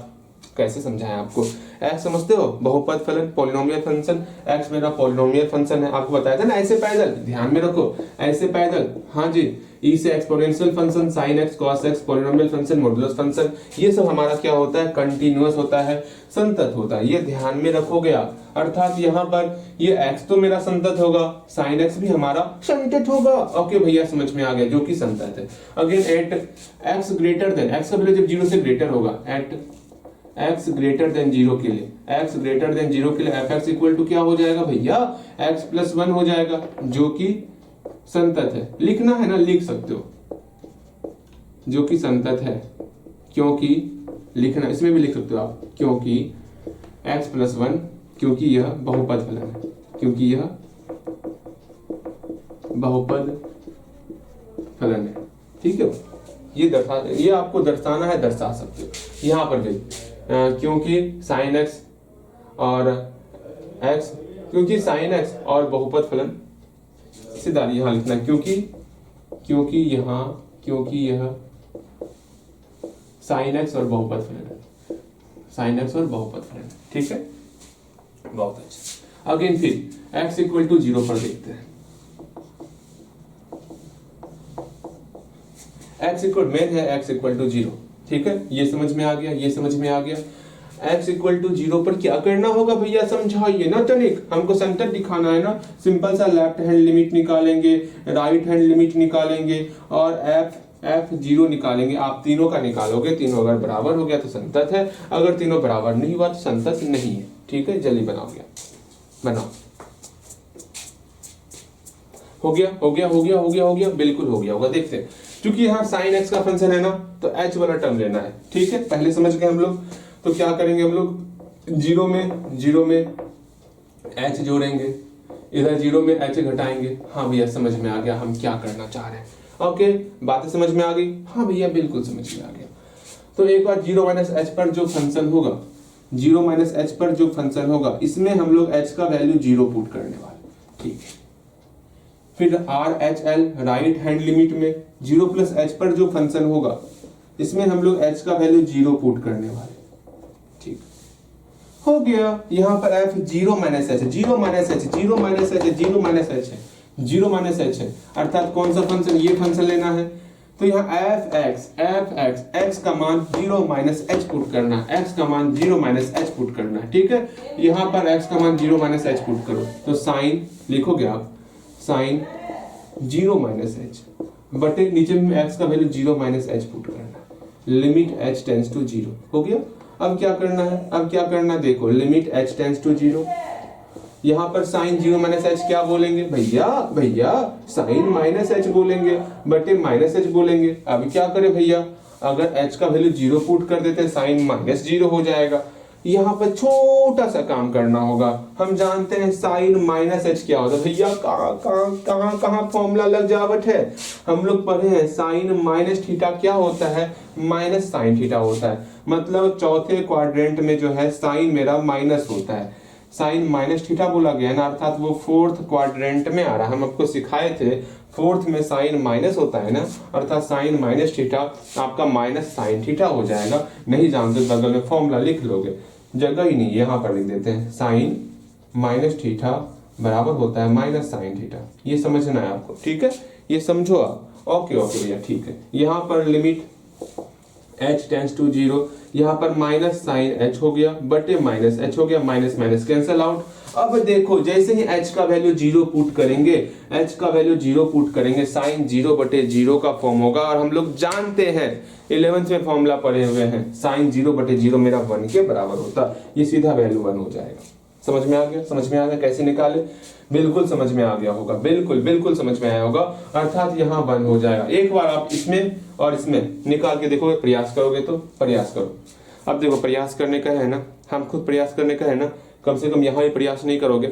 कैसे समझाएं आपको? एक्स समझते हो, बहुपद फलन, पॉलिनोमियल फंक्शन। एक्स मेरा पॉलिनोमियल फंक्शन है, आपको बताया था ना ऐसे पैदल, ध्यान में रखो ऐसे पैदल। हाँ जी, ई से exponential function, sine x, cos x, polynomial function, modulus function, ये सब हमारा क्या होता है? कंटीन्यूअस होता है, संतत होता है, ये ध्यान में रखोगे आप। अर्थात यहाँ पर ये x तो मेरा संतत होगा, sin x भी हमारा संतत होगा। ओके भैया, समझ में आ गया, जो कि संतत है। Again at x greater than, x का वैल्यू जब 0 से ग्रेटर होगा, एट x ग्रेटर देन 0 के लिए, x ग्रेटर देन 0 के लिए fx इक्वल टू क्या हो जाएगा भैया? x प्लस 1 हो जाएगा, जो कि संतत है। लिखना है ना, लिख सकते हो, जो कि संतत है, क्योंकि लिखना, इसमें भी लिख सकते हो आप, क्योंकि x प्लस 1, क्योंकि यह बहुपद फलन है, क्योंकि यह बहुपद फलन है। ठीक है, ये आपको दर्शाना है, दर्शा सकते हो यहाँ पर भी। क्योंकि sin x और x, क्योंकि sin x और बहुपद फलन, सीधा यहाँ लिखना, क्योंकि यह sin x और बहुपद फलन है, sin x और बहुपद फलन है। ठीक है, बहुत अच्छा। अगेन फिर x इक्वल टू 0 पर देखते हैं। x इक्वल मेन है, x इक्वल टू 0। ठीक है, ये समझ में आ गया, ये समझ में आ गया। x इक्वल टू 0 पर क्या करना होगा भैया? समझाइए ना तनिक, हमको संतत दिखाना है ना। सिंपल सा लेफ्ट हैंड लिमिट निकालेंगे, राइट हैंड लिमिट निकालेंगे और f 0 निकालेंगे। आप तीनों का निकालोगे, तीनों अगर बराबर हो गया तो संतत है, अगर तीनों बराबर नहीं हुआ तो संतत नहीं है। ठीक है, जल्दी बनाओगे, बनाओ। हो गया, बिल्कुल हो गया होगा। देखते हैं, क्योंकि यहाँ sin x का फंक्शन है ना, तो h वाला टर्म लेना है। ठीक है, पहले समझ गए हम लोग। तो क्या करेंगे हम लोग? 0 में h जोड़ेंगे, इधर 0 में h घटाएंगे। हाँ भैया, समझ में आ गया हम क्या करना चाह रहे हैं। ओके, बातें समझ में आ गई? हाँ भैया, बिल्कुल समझ में आ गया। तो एक बार 0 माइनस h पर जो फंक्शन होगा, 0 माइनस h पर जो फंक्शन होगा, इसमें हम लोग h का वैल्यू 0 पुट करने वाले। ठीक है, फिर RHL राइट हैंड लिमिट में 0 प्लस h पर जो फंक्शन होगा, इसमें हम लोग h का वैल्यू 0 पुट करने वाले। ठीक हो गया। यहाँ पर f 0 minus h, 0 minus h, 0 minus h, 0 minus h है, 0 माइनस h है, अर्थात कौन सा फंक्शन? ये फंक्शन लेना है। तो यहाँ f x का मान 0 माइनस h पुट करना है, x का मान 0 माइनस h पुट करना है। ठीक है, यहाँ पर x का मान 0 माइनस h पुट करो, तो साइन लिखोगे आप, साइन 0 माइनस h बटे नीचे में x का वैल्यू 0 माइनस h पुट करना है, लिमिट h टेंड्स टू 0। हो गया। अब क्या करना है? देखो, लिमिट h टेंड्स टू 0, यहाँ पर साइन 0 माइनस h क्या बोलेंगे भैया? साइन माइनस h बोलेंगे, बटे माइनस h बोलेंगे। अब क्या करें भैया? अगर h का वैल्यू 0 पुट कर देते हैं, साइन माइनस 0 हो जाएगा। यहाँ पर छोटा सा काम करना होगा। हम जानते हैं साइन माइनस h क्या होता है भैया? कहाँ फॉर्मूला लग जावट है। हम लोग पढ़े हैं साइन माइनस थीटा क्या होता है? माइनस साइन थीटा होता है। मतलब चौथे क्वाड्रेंट में जो है साइन मेरा माइनस होता है, साइन माइनस थीटा बोला गया ना, अर्थात वो फोर्थ क्वाड्रेंट में आ रहा है। हम आपको सिखाए थे फोर्थ में साइन माइनस होता है ना, अर्थात साइन माइनस थीटा आपका माइनस साइन थीटा हो जाएगा। नहीं जानते बगल में फॉर्मूला लिख लोगे, जगह ही नहीं, यहाँ पर लिख देते हैं साइन माइनस थीटा बराबर होता है माइनस साइन थीटा। ये समझना है आपको, ठीक है, ये समझो आप। ओके भैया, ठीक है। यहाँ पर लिमिट h टेंड्स टू 0, यहाँ पर माइनस साइन h हो गया बटे माइनस h हो गया, माइनस माइनस कैंसल आउट। अब देखो, जैसे ही h का वैल्यू 0 पुट करेंगे, h का वैल्यू 0 पुट करेंगे, साइन 0 बटे 0 का फॉर्म होगा। और हम लोग जानते हैं 11th में फॉर्मूला पढ़े हुए हैं, साइन 0 बटे 0 मेरा 1 के बराबर होता, ये सीधा वैल्यू 1 हो जाएगा। समझ में आ गया? कैसे निकाले? बिल्कुल समझ में आ गया होगा, बिल्कुल समझ में आया होगा। अर्थात यहाँ 1 हो जाएगा। एक बार आप इसमें और इसमें निकाल के देखोगे, प्रयास करोगे तो प्रयास करो। अब देखो, प्रयास करने का है ना, हम खुद प्रयास करने का है ना, कम से कम यहाँ भी प्रयास नहीं करोगे,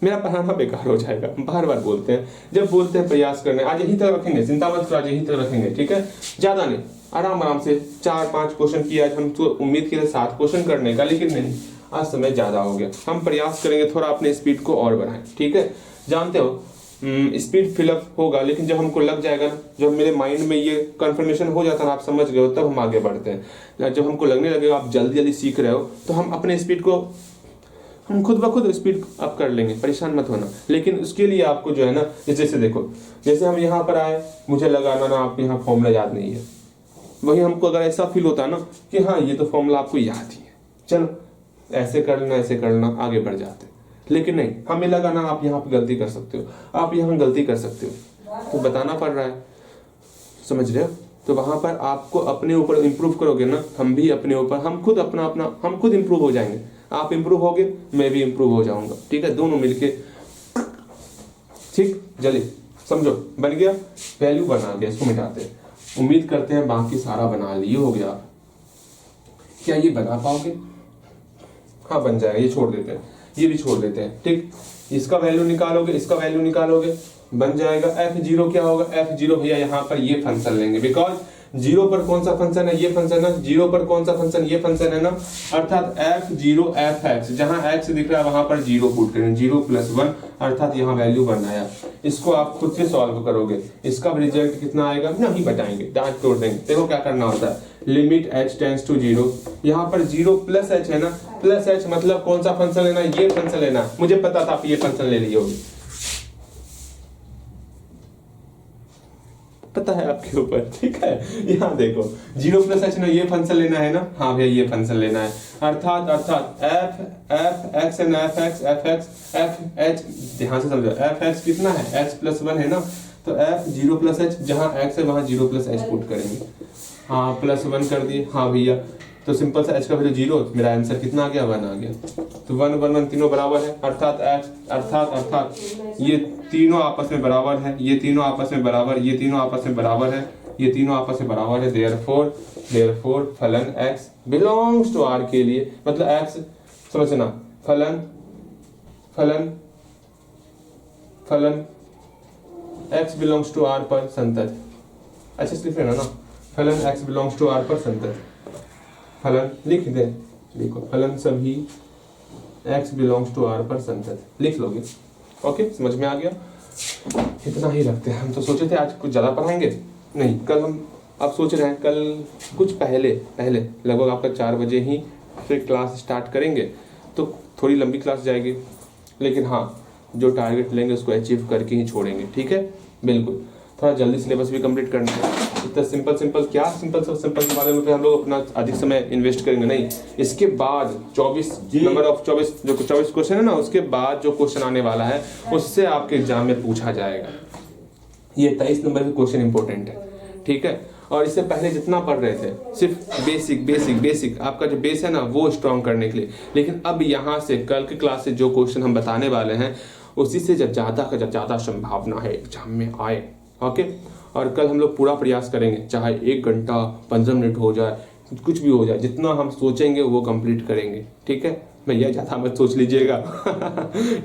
मेरा पढ़ाना बेकार हो जाएगा। बार बार बोलते हैं, जब बोलते हैं प्रयास करने, आज यही तक रखेंगे, चिंता मत करो, आज यही तक रखेंगे, ठीक है, ज्यादा नहीं, आराम से 4-5 क्वेश्चन किया। आज हम तो उम्मीद की 7 क्वेश्चन करने का, लेकिन नहीं, आज समय ज्यादा हो गया। हम प्रयास करेंगे थोड़ा अपने स्पीड को और बढ़ाएं, ठीक है। जानते हो स्पीड फिलअप होगा, लेकिन जब हमको लग जाएगा ना, जब मेरे माइंड में ये कंफर्मेशन हो जाता है ना, आप समझ गए हो, तब हम आगे बढ़ते हैं। जब हमको लगने लगेगा आप जल्दी जल्दी सीख रहे हो, तो हम अपने स्पीड को हम खुद ब खुद स्पीड अप कर लेंगे, परेशान मत होना। लेकिन उसके लिए आपको जो है ना, जैसे देखो, जैसे हम यहाँ पर आए, मुझे लगा ना आप यहाँ फॉर्मूला याद नहीं है, वही हमको अगर ऐसा फील होता ना कि हाँ ये तो फॉर्मूला आपको याद ही है, चलो ऐसे कर लेना ऐसे कर लेना, आगे बढ़ जाते। लेकिन नहीं, हमें लगा ना आप यहाँ पे गलती कर सकते हो, आप यहाँ गलती कर सकते हो, तो बताना पड़ रहा है, समझ रहे हो। तो वहां पर आपको अपने ऊपर इंप्रूव करोगे ना, हम भी अपने ऊपर, हम खुद हम खुद इंप्रूव हो जाएंगे। आप इंप्रूव होगे, मैं भी इंप्रूव हो जाऊंगा, ठीक है, दोनों मिलके, ठीक। जल्दी समझो, बन गया, वैल्यू बना गया, इसको मिटाते हैं। उम्मीद करते हैं बाकी सारा बना लिए हो गया। क्या ये बना पाओगे? हाँ बन जाएगा, ये छोड़ देते हैं, ये भी छोड़ देते हैं, ठीक। इसका वैल्यू निकालोगे, इसका वैल्यू निकालोगे, बन जाएगा f0 क्या होगा, f0 भैया यहाँ पर ये फंक्शन लेंगे, बिकॉज 0 पर कौन सा फंक्शन है, ये फंक्शन है, 0 पर कौन सा फंक्शन, ये फंक्शन है ना, अर्थात f0 fx, जहां x दिख रहा है वहां पर 0 पुट करें, 0 + 1, अर्थात यहाँ वैल्यू बनाया। इसको आप खुद से सॉल्व करोगे, इसका रिजल्ट कितना आएगा नहीं बताएंगे, डांट तोड़ देंगे। देखो क्या करना होता है, लिमिट h टेंड्स टू 0, यहाँ पर 0 + h है ना, प्लस h मतलब कौन सा फंक्शन लेना, ये फंक्शन लेना। मुझे पता था आप ये फंक्शन ले लिए होगे, पता है आपके ऊपर, ठीक है। यहाँ देखो 0 + h ना, ये फंक्शन लेना है ना, हाँ भैया ये फंक्शन लेना है, अर्थात f x and f h, ध्यान से समझो, f x कितना है, h + 1 है ना, तो f 0 + h, जहाँ x है वहाँ 0 + h पुट करेंगे, हाँ +1 कर दिए, हाँ भैया, तो सिंपल सा h का वैल्यू 0, मेरा आंसर कितना आ गया, 1 आ गया। तो 1 1 1 तीनों बराबर है, अर्थात ये तीनों आपस में बराबर है, ये तीनों आपस में बराबर, ये तीनों आपस में बराबर है, ये तीनों आपस में बराबर है। देयरफॉर फलन x बिलोंग्स टू r के लिए, मतलब x समझना, फलन x बिलोंग्स टू r पर संतत, अच्छा लिख लेना ना, फलन x बिलोंग्स टू r पर संतत, फलन लिख दे, देखो फलन सभी x बिलोंग्स टू r पर संतत, लिख लोगे। ओके, समझ में आ गया। इतना ही रखते हैं, हम तो सोचे थे आज कुछ ज़्यादा पढ़ाएंगे, नहीं कल हम अब सोच रहे हैं कल कुछ पहले लगभग आपका 4 बजे ही फिर क्लास स्टार्ट करेंगे, तो थोड़ी लंबी क्लास जाएगी, लेकिन हाँ जो टारगेट लेंगे उसको अचीव करके ही छोड़ेंगे, ठीक है, बिल्कुल। थोड़ा जल्दी सिलेबस भी कंप्लीट करना है, इतना सिंपल के बारे में हम लोग अपना अधिक समय इन्वेस्ट करेंगे नहीं। इसके बाद 24 नंबर ऑफ 24 जो 24 क्वेश्चन है ना, उसके बाद जो क्वेश्चन आने वाला है उससे आपके एग्जाम में पूछा जाएगा। ये 23 नंबर के क्वेश्चन इंपॉर्टेंट है, ठीक है। और इससे पहले जितना पढ़ रहे थे सिर्फ बेसिक आपका जो बेस है ना वो स्ट्रॉन्ग करने के लिए, लेकिन अब यहाँ से कल की क्लास से जो क्वेश्चन हम बताने वाले हैं उसी से ज़्यादा संभावना है एग्जाम में आए। ओके, और कल हम लोग पूरा प्रयास करेंगे, चाहे 1 घंटा 15 मिनट हो जाए, कुछ भी हो जाए, जितना हम सोचेंगे वो कंप्लीट करेंगे, ठीक है भैया, ज़्यादा मत सोच लीजिएगा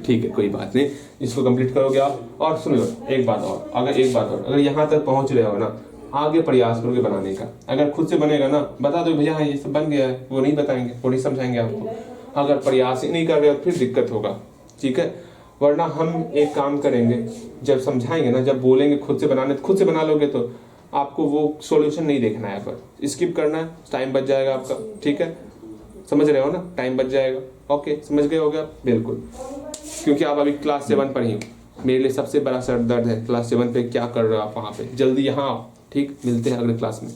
ठीक है, कोई बात नहीं, इसको कंप्लीट करोगे आप। और सुन लो एक बात और, अगर यहाँ तक पहुँच रहे हो ना, आगे प्रयास करोगे बनाने का। अगर खुद से बनेगा ना, बता दो भैया हाँ ये सब बन गया है, वो नहीं बताएंगे, वो नहीं समझाएंगे आपको। अगर प्रयास ही नहीं कर रहे हो फिर दिक्कत होगा, ठीक है। वरना हम एक काम करेंगे, जब समझाएंगे ना, जब बोलेंगे खुद से बनाने, खुद से बना लोगे तो आपको वो सॉल्यूशन नहीं देखना है, पर स्किप करना है, टाइम बच जाएगा आपका, ठीक है, समझ रहे हो ना, टाइम बच जाएगा। ओके, समझ गए होगे आप, बिल्कुल, क्योंकि आप अभी क्लास 7 पर ही, मेरे लिए सबसे बड़ा सर दर्द है क्लास 7 पे क्या कर रहे हो आप वहाँ पे, जल्दी यहाँ आओ, ठीक, मिलते हैं अगले क्लास में।